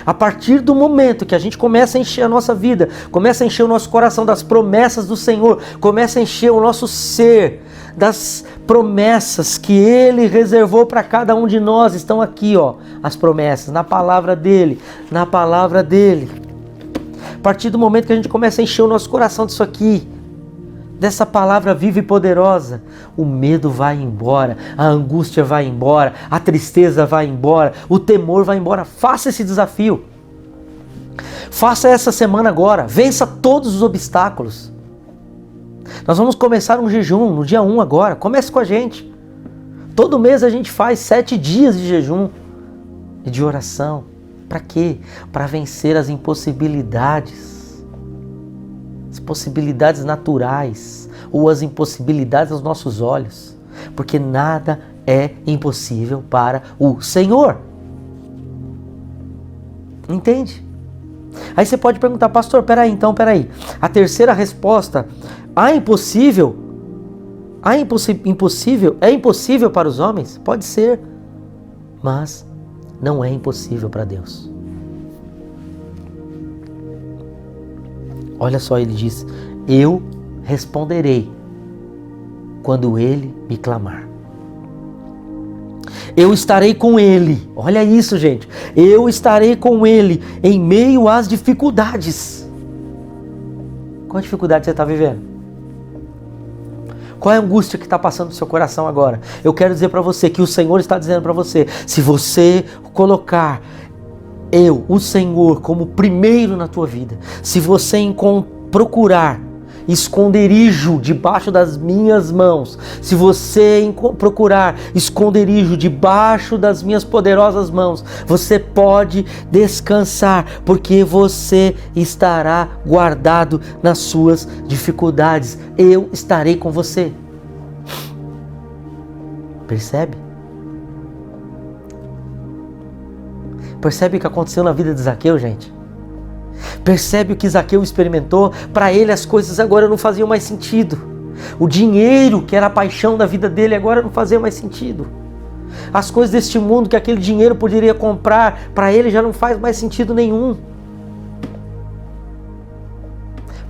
A partir do momento que a gente começa a encher a nossa vida, começa a encher o nosso coração das promessas do Senhor, começa a encher o nosso ser das promessas que Ele reservou para cada um de nós, estão aqui, ó, as promessas, na palavra dEle, na palavra dEle. A partir do momento que a gente começa a encher o nosso coração disso aqui, dessa palavra viva e poderosa, o medo vai embora, a angústia vai embora, a tristeza vai embora, o temor vai embora. Faça esse desafio. Faça essa semana agora, vença todos os obstáculos. Nós vamos começar um jejum no dia 1 agora, comece com a gente. Todo mês a gente faz 7 dias de jejum e de oração. Para quê? Para vencer as impossibilidades. As possibilidades naturais ou as impossibilidades aos nossos olhos, porque nada é impossível para o Senhor. Entende? Aí você pode perguntar, pastor, peraí, a terceira resposta, é impossível para os homens? Pode ser, mas não é impossível para Deus. Olha só, ele diz, eu responderei quando ele me clamar. Eu estarei com ele. Olha isso, gente. Eu estarei com ele em meio às dificuldades. Qual a dificuldade você está vivendo? Qual é a angústia que está passando no seu coração agora? Eu quero dizer para você que o Senhor está dizendo para você, se você colocar o Senhor, como primeiro na tua vida, se você procurar esconderijo debaixo das minhas mãos, se você procurar esconderijo debaixo das minhas poderosas mãos, você pode descansar, porque você estará guardado nas suas dificuldades. Eu estarei com você. Percebe? Percebe o que aconteceu na vida de Zaqueu, gente? Percebe o que Zaqueu experimentou? Para ele as coisas agora não faziam mais sentido. O dinheiro, que era a paixão da vida dele, agora não fazia mais sentido. As coisas deste mundo que aquele dinheiro poderia comprar, para ele já não faz mais sentido nenhum.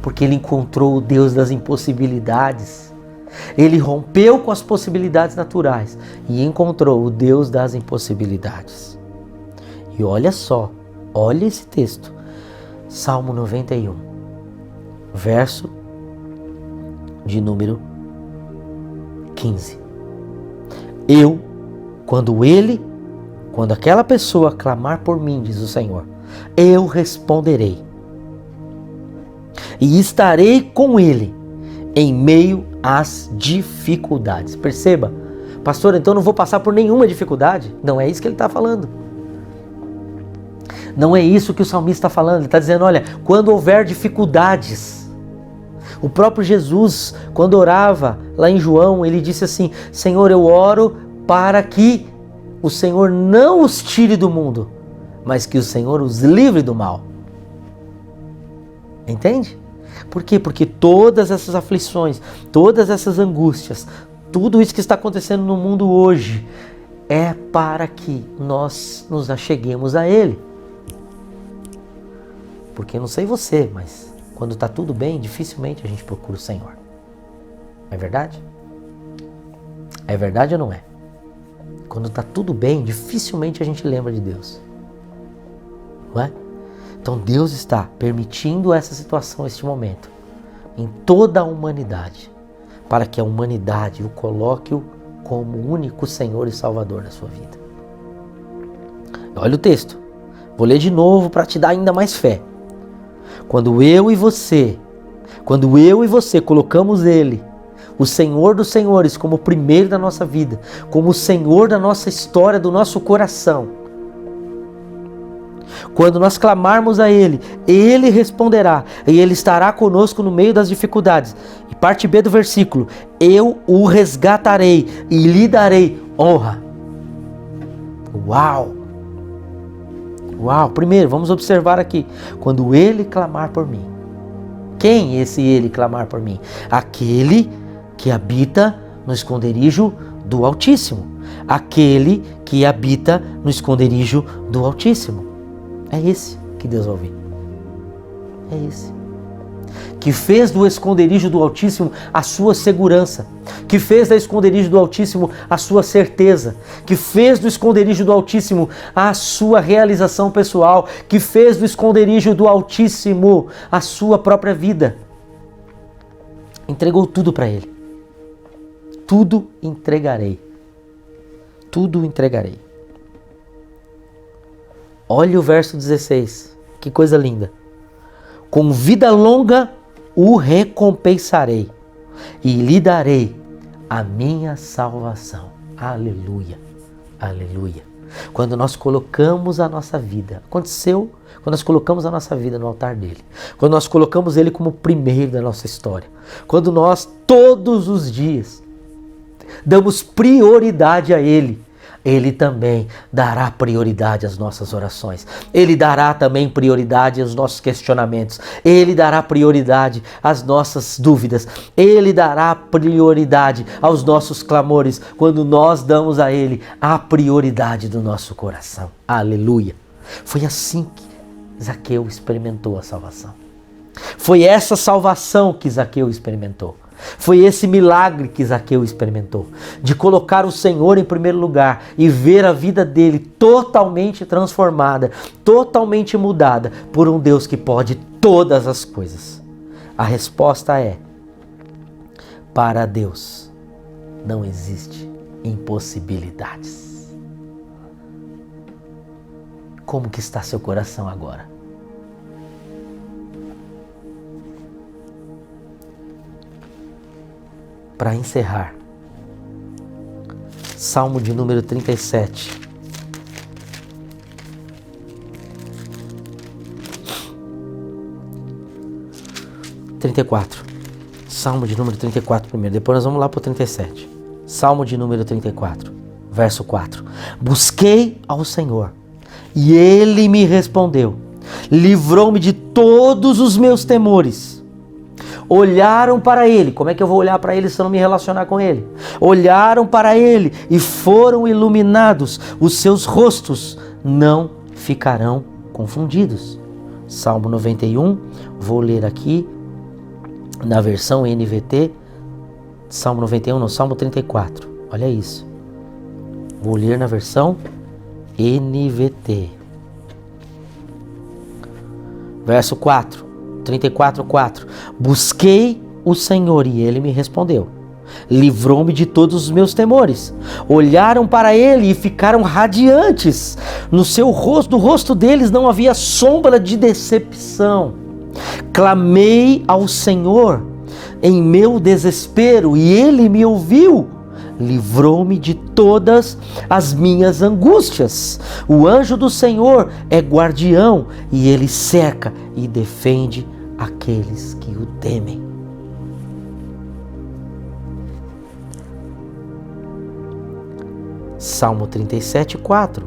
Porque ele encontrou o Deus das impossibilidades. Ele rompeu com as possibilidades naturais e encontrou o Deus das impossibilidades. E olha só, olha esse texto, Salmo 91, verso de número 15. Quando aquela pessoa clamar por mim, diz o Senhor, eu responderei e estarei com ele em meio às dificuldades. Perceba, pastor, então não vou passar por nenhuma dificuldade? Não é isso que ele está falando. Não é isso que o salmista está falando. Ele está dizendo, olha, quando houver dificuldades, o próprio Jesus, quando orava lá em João, ele disse assim, Senhor, eu oro para que o Senhor não os tire do mundo, mas que o Senhor os livre do mal. Entende? Por quê? Porque todas essas aflições, todas essas angústias, tudo isso que está acontecendo no mundo hoje, é para que nós nos acheguemos a Ele. Porque não sei você, mas quando está tudo bem, dificilmente a gente procura o Senhor. É verdade? É verdade ou não é? Quando está tudo bem, dificilmente a gente lembra de Deus. Não é? Então Deus está permitindo essa situação, este momento, em toda a humanidade, para que a humanidade o coloque como o único Senhor e Salvador da sua vida. Olha o texto. Vou ler de novo para te dar ainda mais fé. Quando eu e você colocamos Ele, o Senhor dos Senhores, como o primeiro da nossa vida, como o Senhor da nossa história, do nosso coração, quando nós clamarmos a Ele, Ele responderá e Ele estará conosco no meio das dificuldades. E parte B do versículo: eu o resgatarei e lhe darei honra. Uau! Uau! Primeiro, vamos observar aqui. Quando Ele clamar por mim. Quem é esse Ele clamar por mim? Aquele que habita no esconderijo do Altíssimo. Aquele que habita no esconderijo do Altíssimo. É esse que Deus vai ouvir. É esse. Que fez do esconderijo do Altíssimo a sua segurança. Que fez do esconderijo do Altíssimo a sua certeza. Que fez do esconderijo do Altíssimo a sua realização pessoal. Que fez do esconderijo do Altíssimo a sua própria vida. Entregou tudo para Ele. Tudo entregarei. Tudo entregarei. Olha o verso 16. Que coisa linda. Com vida longa o recompensarei e lhe darei a minha salvação. Aleluia, aleluia. Quando nós colocamos a nossa vida, aconteceu quando nós colocamos a nossa vida no altar dele, quando nós colocamos ele como primeiro da nossa história, quando nós todos os dias damos prioridade a ele, Ele também dará prioridade às nossas orações. Ele dará também prioridade aos nossos questionamentos. Ele dará prioridade às nossas dúvidas. Ele dará prioridade aos nossos clamores quando nós damos a Ele a prioridade do nosso coração. Aleluia! Foi assim que Zaqueu experimentou a salvação. Foi essa salvação que Zaqueu experimentou. Foi esse milagre que Zaqueu experimentou, de colocar o Senhor em primeiro lugar e ver a vida dele totalmente transformada, totalmente mudada por um Deus que pode todas as coisas. A resposta é: para Deus não existe impossibilidades. Como que está seu coração agora? Para encerrar, Salmo de número 37. Salmo de número 34 primeiro, depois nós vamos lá para o 37. Salmo de número 34, verso 4. Busquei ao Senhor, e Ele me respondeu, livrou-me de todos os meus temores. Olharam para Ele. Como é que eu vou olhar para Ele se eu não me relacionar com Ele? Olharam para Ele e foram iluminados. Os seus rostos não ficarão confundidos. Salmo 91, vou ler aqui na versão NVT. Salmo 91, não, Salmo 34. Olha isso. Vou ler na versão NVT. Verso 4. 34:4. Busquei o Senhor e Ele me respondeu. Livrou-me de todos os meus temores. Olharam para Ele e ficaram radiantes. No rosto deles não havia sombra de decepção. Clamei ao Senhor em meu desespero e Ele me ouviu. Livrou-me de todas as minhas angústias. O anjo do Senhor é guardião e Ele cerca e defende aqueles que o temem. Salmo 37:4.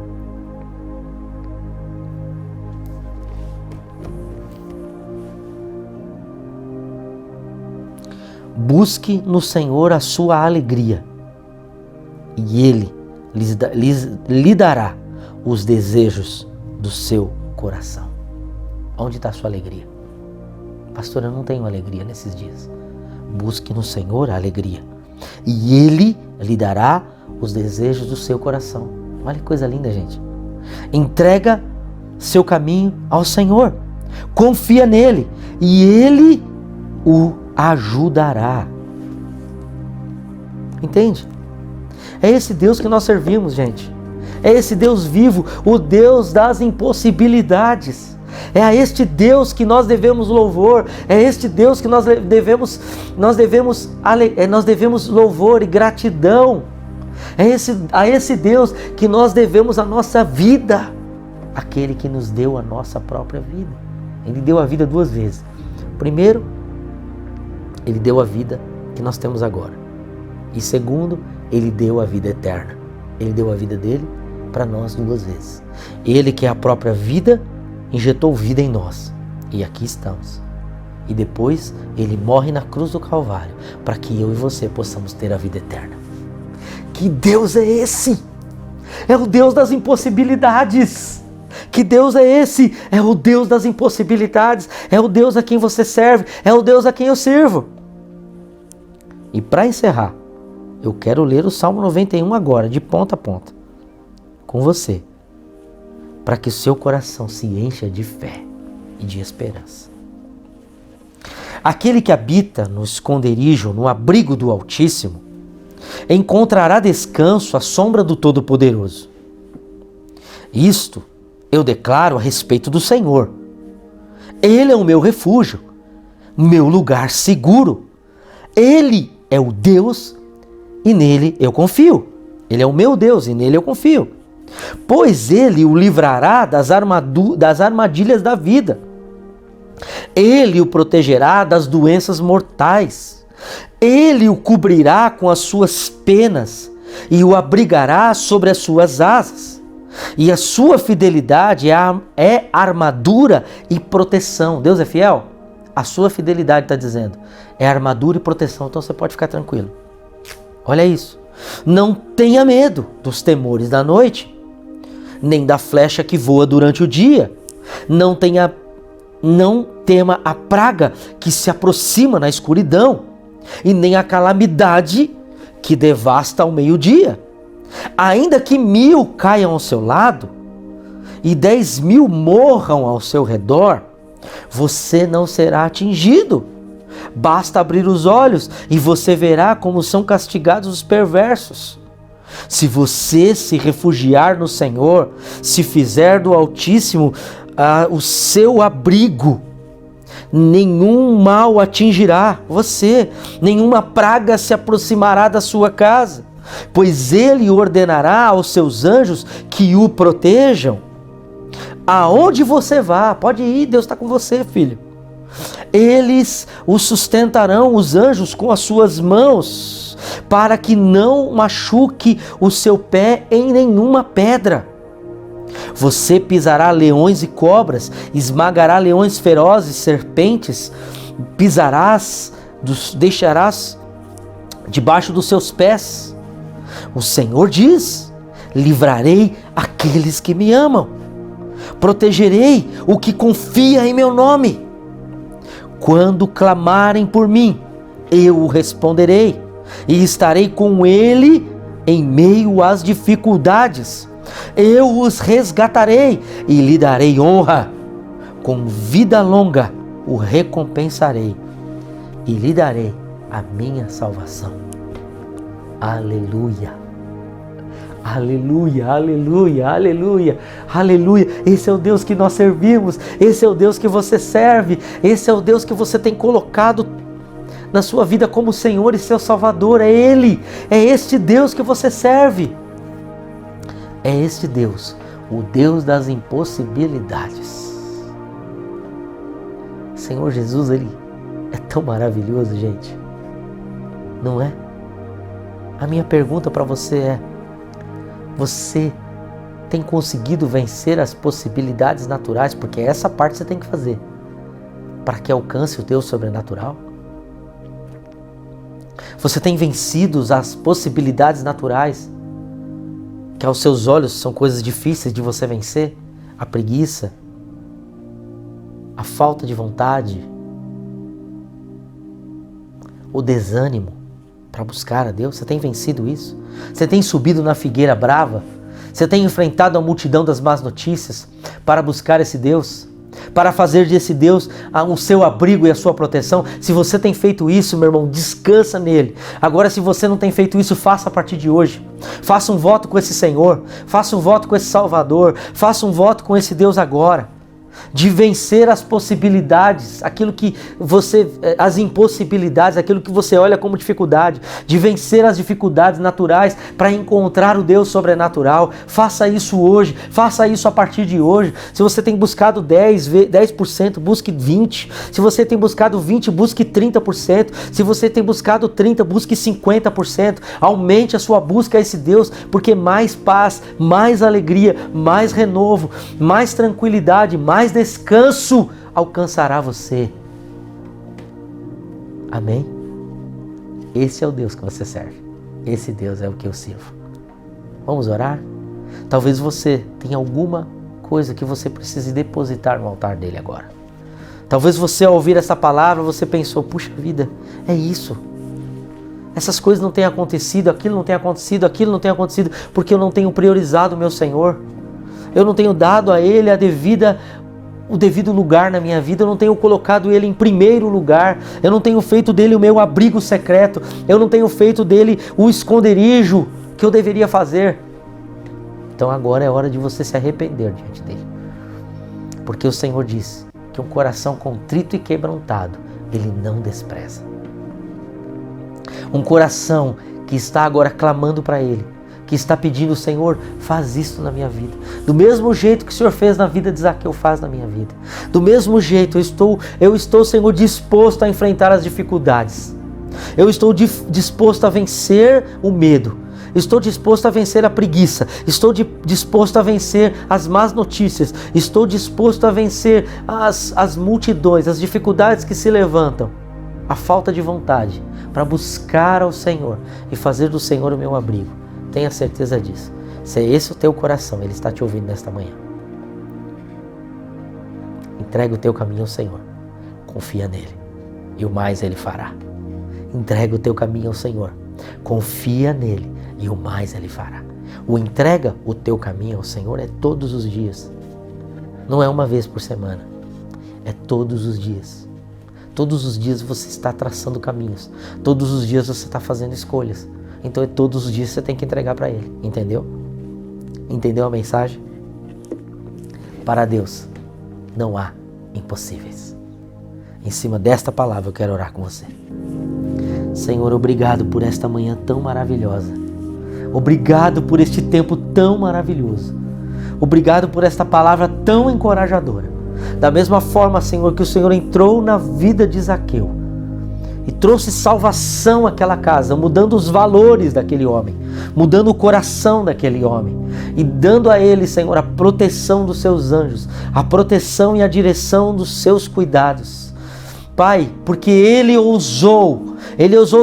Busque no Senhor a sua alegria, e Ele lhe dará os desejos do seu coração. Onde está a sua alegria? Pastor, eu não tenho alegria nesses dias. Busque no Senhor a alegria, e Ele lhe dará os desejos do seu coração. Olha que coisa linda, gente. Entrega seu caminho ao Senhor. Confia nele, e Ele o ajudará. Entende? É esse Deus que nós servimos, gente. É esse Deus vivo, o Deus das impossibilidades. É a este Deus que nós devemos louvor, é este Deus que nós devemos louvor e gratidão. É a esse Deus que nós devemos a nossa vida, aquele que nos deu a nossa própria vida. Ele deu a vida 2 vezes. Primeiro, Ele deu a vida que nós temos agora. E segundo, Ele deu a vida eterna. Ele deu a vida dele para nós 2 vezes. Ele, que é a própria vida, injetou vida em nós. E aqui estamos. E depois Ele morre na cruz do Calvário para que eu e você possamos ter a vida eterna. Que Deus é esse? É o Deus das impossibilidades. Que Deus é esse? É o Deus das impossibilidades. É o Deus a quem você serve. É o Deus a quem eu sirvo. E para encerrar, eu quero ler o Salmo 91 agora, de ponta a ponta, com você, para que o seu coração se encha de fé e de esperança. Aquele que habita no esconderijo, no abrigo do Altíssimo, encontrará descanso à sombra do Todo-Poderoso. Isto eu declaro a respeito do Senhor. Ele é o meu refúgio, meu lugar seguro. Ele é o Deus e nele eu confio. Ele é o meu Deus e nele eu confio. Pois Ele o livrará das armadilhas da vida. Ele o protegerá das doenças mortais. Ele o cobrirá com as suas penas e o abrigará sobre as suas asas. E a sua fidelidade é armadura e proteção. Deus é fiel? A sua fidelidade está dizendo. É armadura e proteção, então você pode ficar tranquilo. Olha isso. Não tenha medo dos temores da noite, nem da flecha que voa durante o dia. Não tema a praga que se aproxima na escuridão, e nem a calamidade que devasta ao meio-dia. Ainda que 1000 caiam ao seu lado e 10.000 morram ao seu redor, você não será atingido. Basta abrir os olhos e você verá como são castigados os perversos. Se você se refugiar no Senhor, se fizer do Altíssimo o seu abrigo, nenhum mal atingirá você, nenhuma praga se aproximará da sua casa, pois Ele ordenará aos seus anjos que o protejam. Aonde você vá, pode ir, Deus está com você, filho. Eles o sustentarão, os anjos, com as suas mãos, para que não machuque o seu pé em nenhuma pedra. Você pisará leões e cobras, esmagará leões ferozes, serpentes, deixarás debaixo dos seus pés. O Senhor diz: livrarei aqueles que me amam, protegerei o que confia em meu nome. Quando clamarem por mim, eu o responderei e estarei com ele em meio às dificuldades. Eu os resgatarei e lhe darei honra. Com vida longa o recompensarei e lhe darei a minha salvação. Aleluia. Aleluia, aleluia, aleluia, aleluia. Esse é o Deus que nós servimos, esse é o Deus que você serve, esse é o Deus que você tem colocado na sua vida como Senhor e seu Salvador. É Ele, é este Deus que você serve. É este Deus, o Deus das impossibilidades. Senhor Jesus, Ele é tão maravilhoso, gente. Não é? A minha pergunta para você é: você tem conseguido vencer as possibilidades naturais? Porque essa parte você tem que fazer para que alcance o teu sobrenatural. Você tem vencido as possibilidades naturais que aos seus olhos são coisas difíceis de você vencer? A preguiça, a falta de vontade, o desânimo para buscar a Deus. Você tem vencido isso? Você tem subido na figueira brava? Você tem enfrentado a multidão das más notícias para buscar esse Deus? Para fazer desse Deus o seu abrigo e a sua proteção? Se você tem feito isso, meu irmão, descansa nele. Agora, se você não tem feito isso, faça a partir de hoje. Faça um voto com esse Senhor. Faça um voto com esse Salvador. Faça um voto com esse Deus agora. de vencer as possibilidades, as impossibilidades, aquilo que você olha como dificuldade, de vencer as dificuldades naturais para encontrar o Deus sobrenatural. Faça isso hoje, faça isso a partir de hoje. Se você tem buscado 10%, busque 20%. Se você tem buscado 20%, busque 30%. Se você tem buscado 30%, busque 50%. Aumente a sua busca a esse Deus, porque mais paz, mais alegria, mais renovo, mais tranquilidade, mais descanso alcançará você. Amém? Esse é o Deus que você serve. Esse Deus é o que eu sirvo. Vamos orar? Talvez você tenha alguma coisa que você precise depositar no altar dele agora. Talvez você, ao ouvir essa palavra, você pensou, puxa vida, é isso. Essas coisas não têm acontecido, aquilo não tem acontecido, porque eu não tenho priorizado o meu Senhor. Eu não tenho dado a Ele o devido lugar na minha vida, eu não tenho colocado Ele em primeiro lugar, eu não tenho feito dele o meu abrigo secreto, eu não tenho feito dele o esconderijo que eu deveria fazer. Então agora é hora de você se arrepender diante dele. Porque o Senhor diz que um coração contrito e quebrantado, Ele não despreza. Um coração que está agora clamando para Ele, que está pedindo, Senhor, faz isso na minha vida. Do mesmo jeito que o Senhor fez na vida de Zaqueu, faz na minha vida. Do mesmo jeito, eu estou, Senhor, disposto a enfrentar as dificuldades. Eu estou disposto a vencer o medo. Estou disposto a vencer a preguiça. Estou disposto a vencer as más notícias. Estou disposto a vencer as multidões, as dificuldades que se levantam. A falta de vontade para buscar ao Senhor e fazer do Senhor o meu abrigo. Tenha certeza disso. Se é esse o teu coração, Ele está te ouvindo nesta manhã. Entrega o teu caminho ao Senhor. Confia nele. E o mais Ele fará. Entrega o teu caminho ao Senhor. Confia nele. E o mais Ele fará. Entrega o teu caminho ao Senhor é todos os dias. Não é uma vez por semana. É todos os dias. Todos os dias você está traçando caminhos. Todos os dias você está fazendo escolhas. Então é todos os dias você tem que entregar para Ele. Entendeu? Entendeu a mensagem? Para Deus não há impossíveis. Em cima desta palavra eu quero orar com você. Senhor, obrigado por esta manhã tão maravilhosa. Obrigado por este tempo tão maravilhoso. Obrigado por esta palavra tão encorajadora. Da mesma forma, Senhor, que o Senhor entrou na vida de Zaqueu e trouxe salvação àquela casa, mudando os valores daquele homem, mudando o coração daquele homem e dando a ele, Senhor, a proteção dos seus anjos, a proteção e a direção dos seus cuidados. Pai, porque ele ousou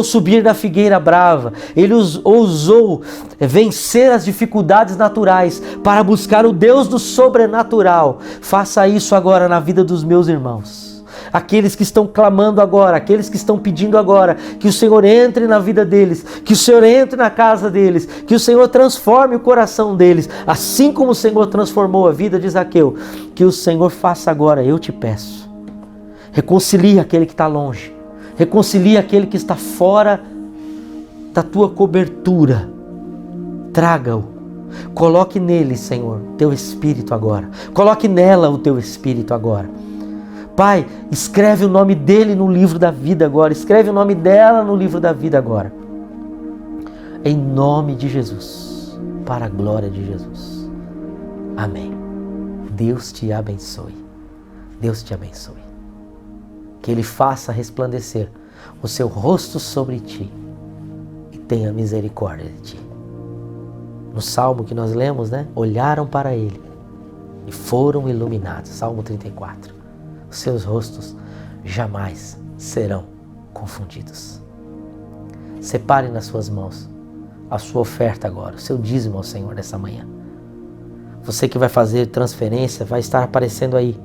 subir da figueira brava, ele ousou vencer as dificuldades naturais para buscar o Deus do sobrenatural. Faça isso agora na vida dos meus irmãos. Aqueles que estão clamando agora, aqueles que estão pedindo agora, que o Senhor entre na vida deles, que o Senhor entre na casa deles, que o Senhor transforme o coração deles, assim como o Senhor transformou a vida de Zaqueu, que o Senhor faça agora, eu te peço. Reconcilie aquele que está longe. Reconcilie aquele que está fora da tua cobertura. Traga-o. Coloque nele, Senhor, teu Espírito agora. Coloque nela o teu Espírito agora. Pai, escreve o nome dele no livro da vida agora. Escreve o nome dela no livro da vida agora. Em nome de Jesus. Para a glória de Jesus. Amém. Deus te abençoe. Deus te abençoe. Que Ele faça resplandecer o seu rosto sobre ti e tenha misericórdia de ti. No Salmo que nós lemos, olharam para Ele e foram iluminados. Salmo 34. Os seus rostos jamais serão confundidos. Separe nas suas mãos a sua oferta agora, o seu dízimo ao Senhor nessa manhã. Você que vai fazer transferência, vai estar aparecendo aí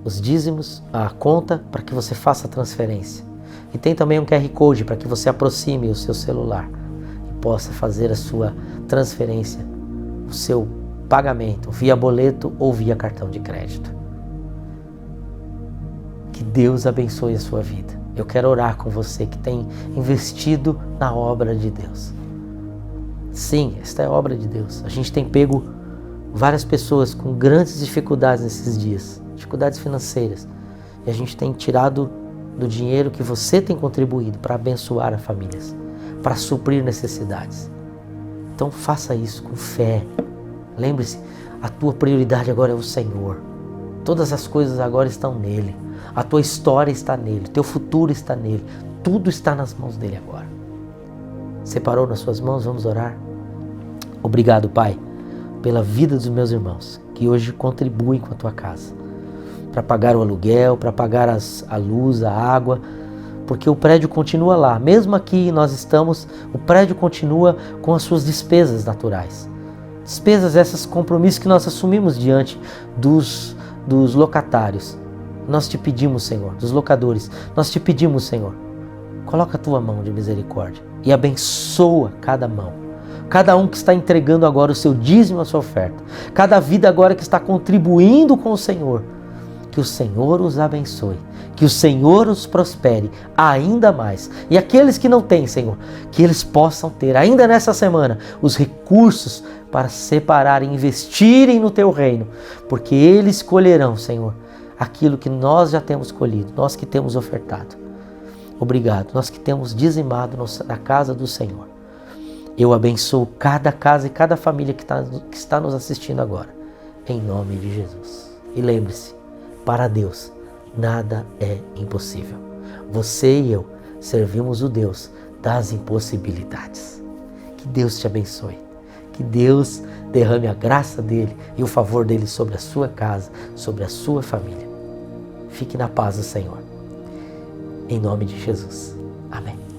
os dízimos, a conta para que você faça a transferência. E tem também um QR Code para que você aproxime o seu celular e possa fazer a sua transferência, o seu pagamento via boleto ou via cartão de crédito. Que Deus abençoe a sua vida. Eu quero orar com você que tem investido na obra de Deus. Sim, esta é a obra de Deus. A gente tem pego várias pessoas com grandes dificuldades nesses dias, dificuldades financeiras. E a gente tem tirado do dinheiro que você tem contribuído para abençoar as famílias, para suprir necessidades. Então faça isso com fé. Lembre-se, a tua prioridade agora é o Senhor. Todas as coisas agora estão nele. A tua história está nele, teu futuro está nele. Tudo está nas mãos dele agora. Separou nas suas mãos? Vamos orar. Obrigado, Pai, pela vida dos meus irmãos, que hoje contribuem com a tua casa, para pagar o aluguel, para pagar a luz, a água, porque o prédio continua lá. Mesmo aqui nós estamos, o prédio continua com as suas despesas naturais. Despesas essas, compromissos que nós assumimos diante dos locatários. Nós te pedimos, Senhor, dos locadores, nós te pedimos, Senhor, coloca a tua mão de misericórdia e abençoa cada mão. Cada um que está entregando agora o seu dízimo, a sua oferta. Cada vida agora que está contribuindo com o Senhor. Que o Senhor os abençoe. Que o Senhor os prospere ainda mais. E aqueles que não têm, Senhor, que eles possam ter ainda nessa semana os recursos para separar e investirem no teu reino. Porque eles colherão, Senhor, aquilo que nós já temos colhido, nós que temos ofertado. Obrigado, nós que temos dizimado na casa do Senhor. Eu abençoo cada casa e cada família que está nos assistindo agora, em nome de Jesus. E lembre-se, para Deus nada é impossível. Você e eu servimos o Deus das impossibilidades. Que Deus te abençoe. Que Deus derrame a graça dele e o favor dele sobre a sua casa, sobre a sua família. Fique na paz do Senhor. Em nome de Jesus. Amém.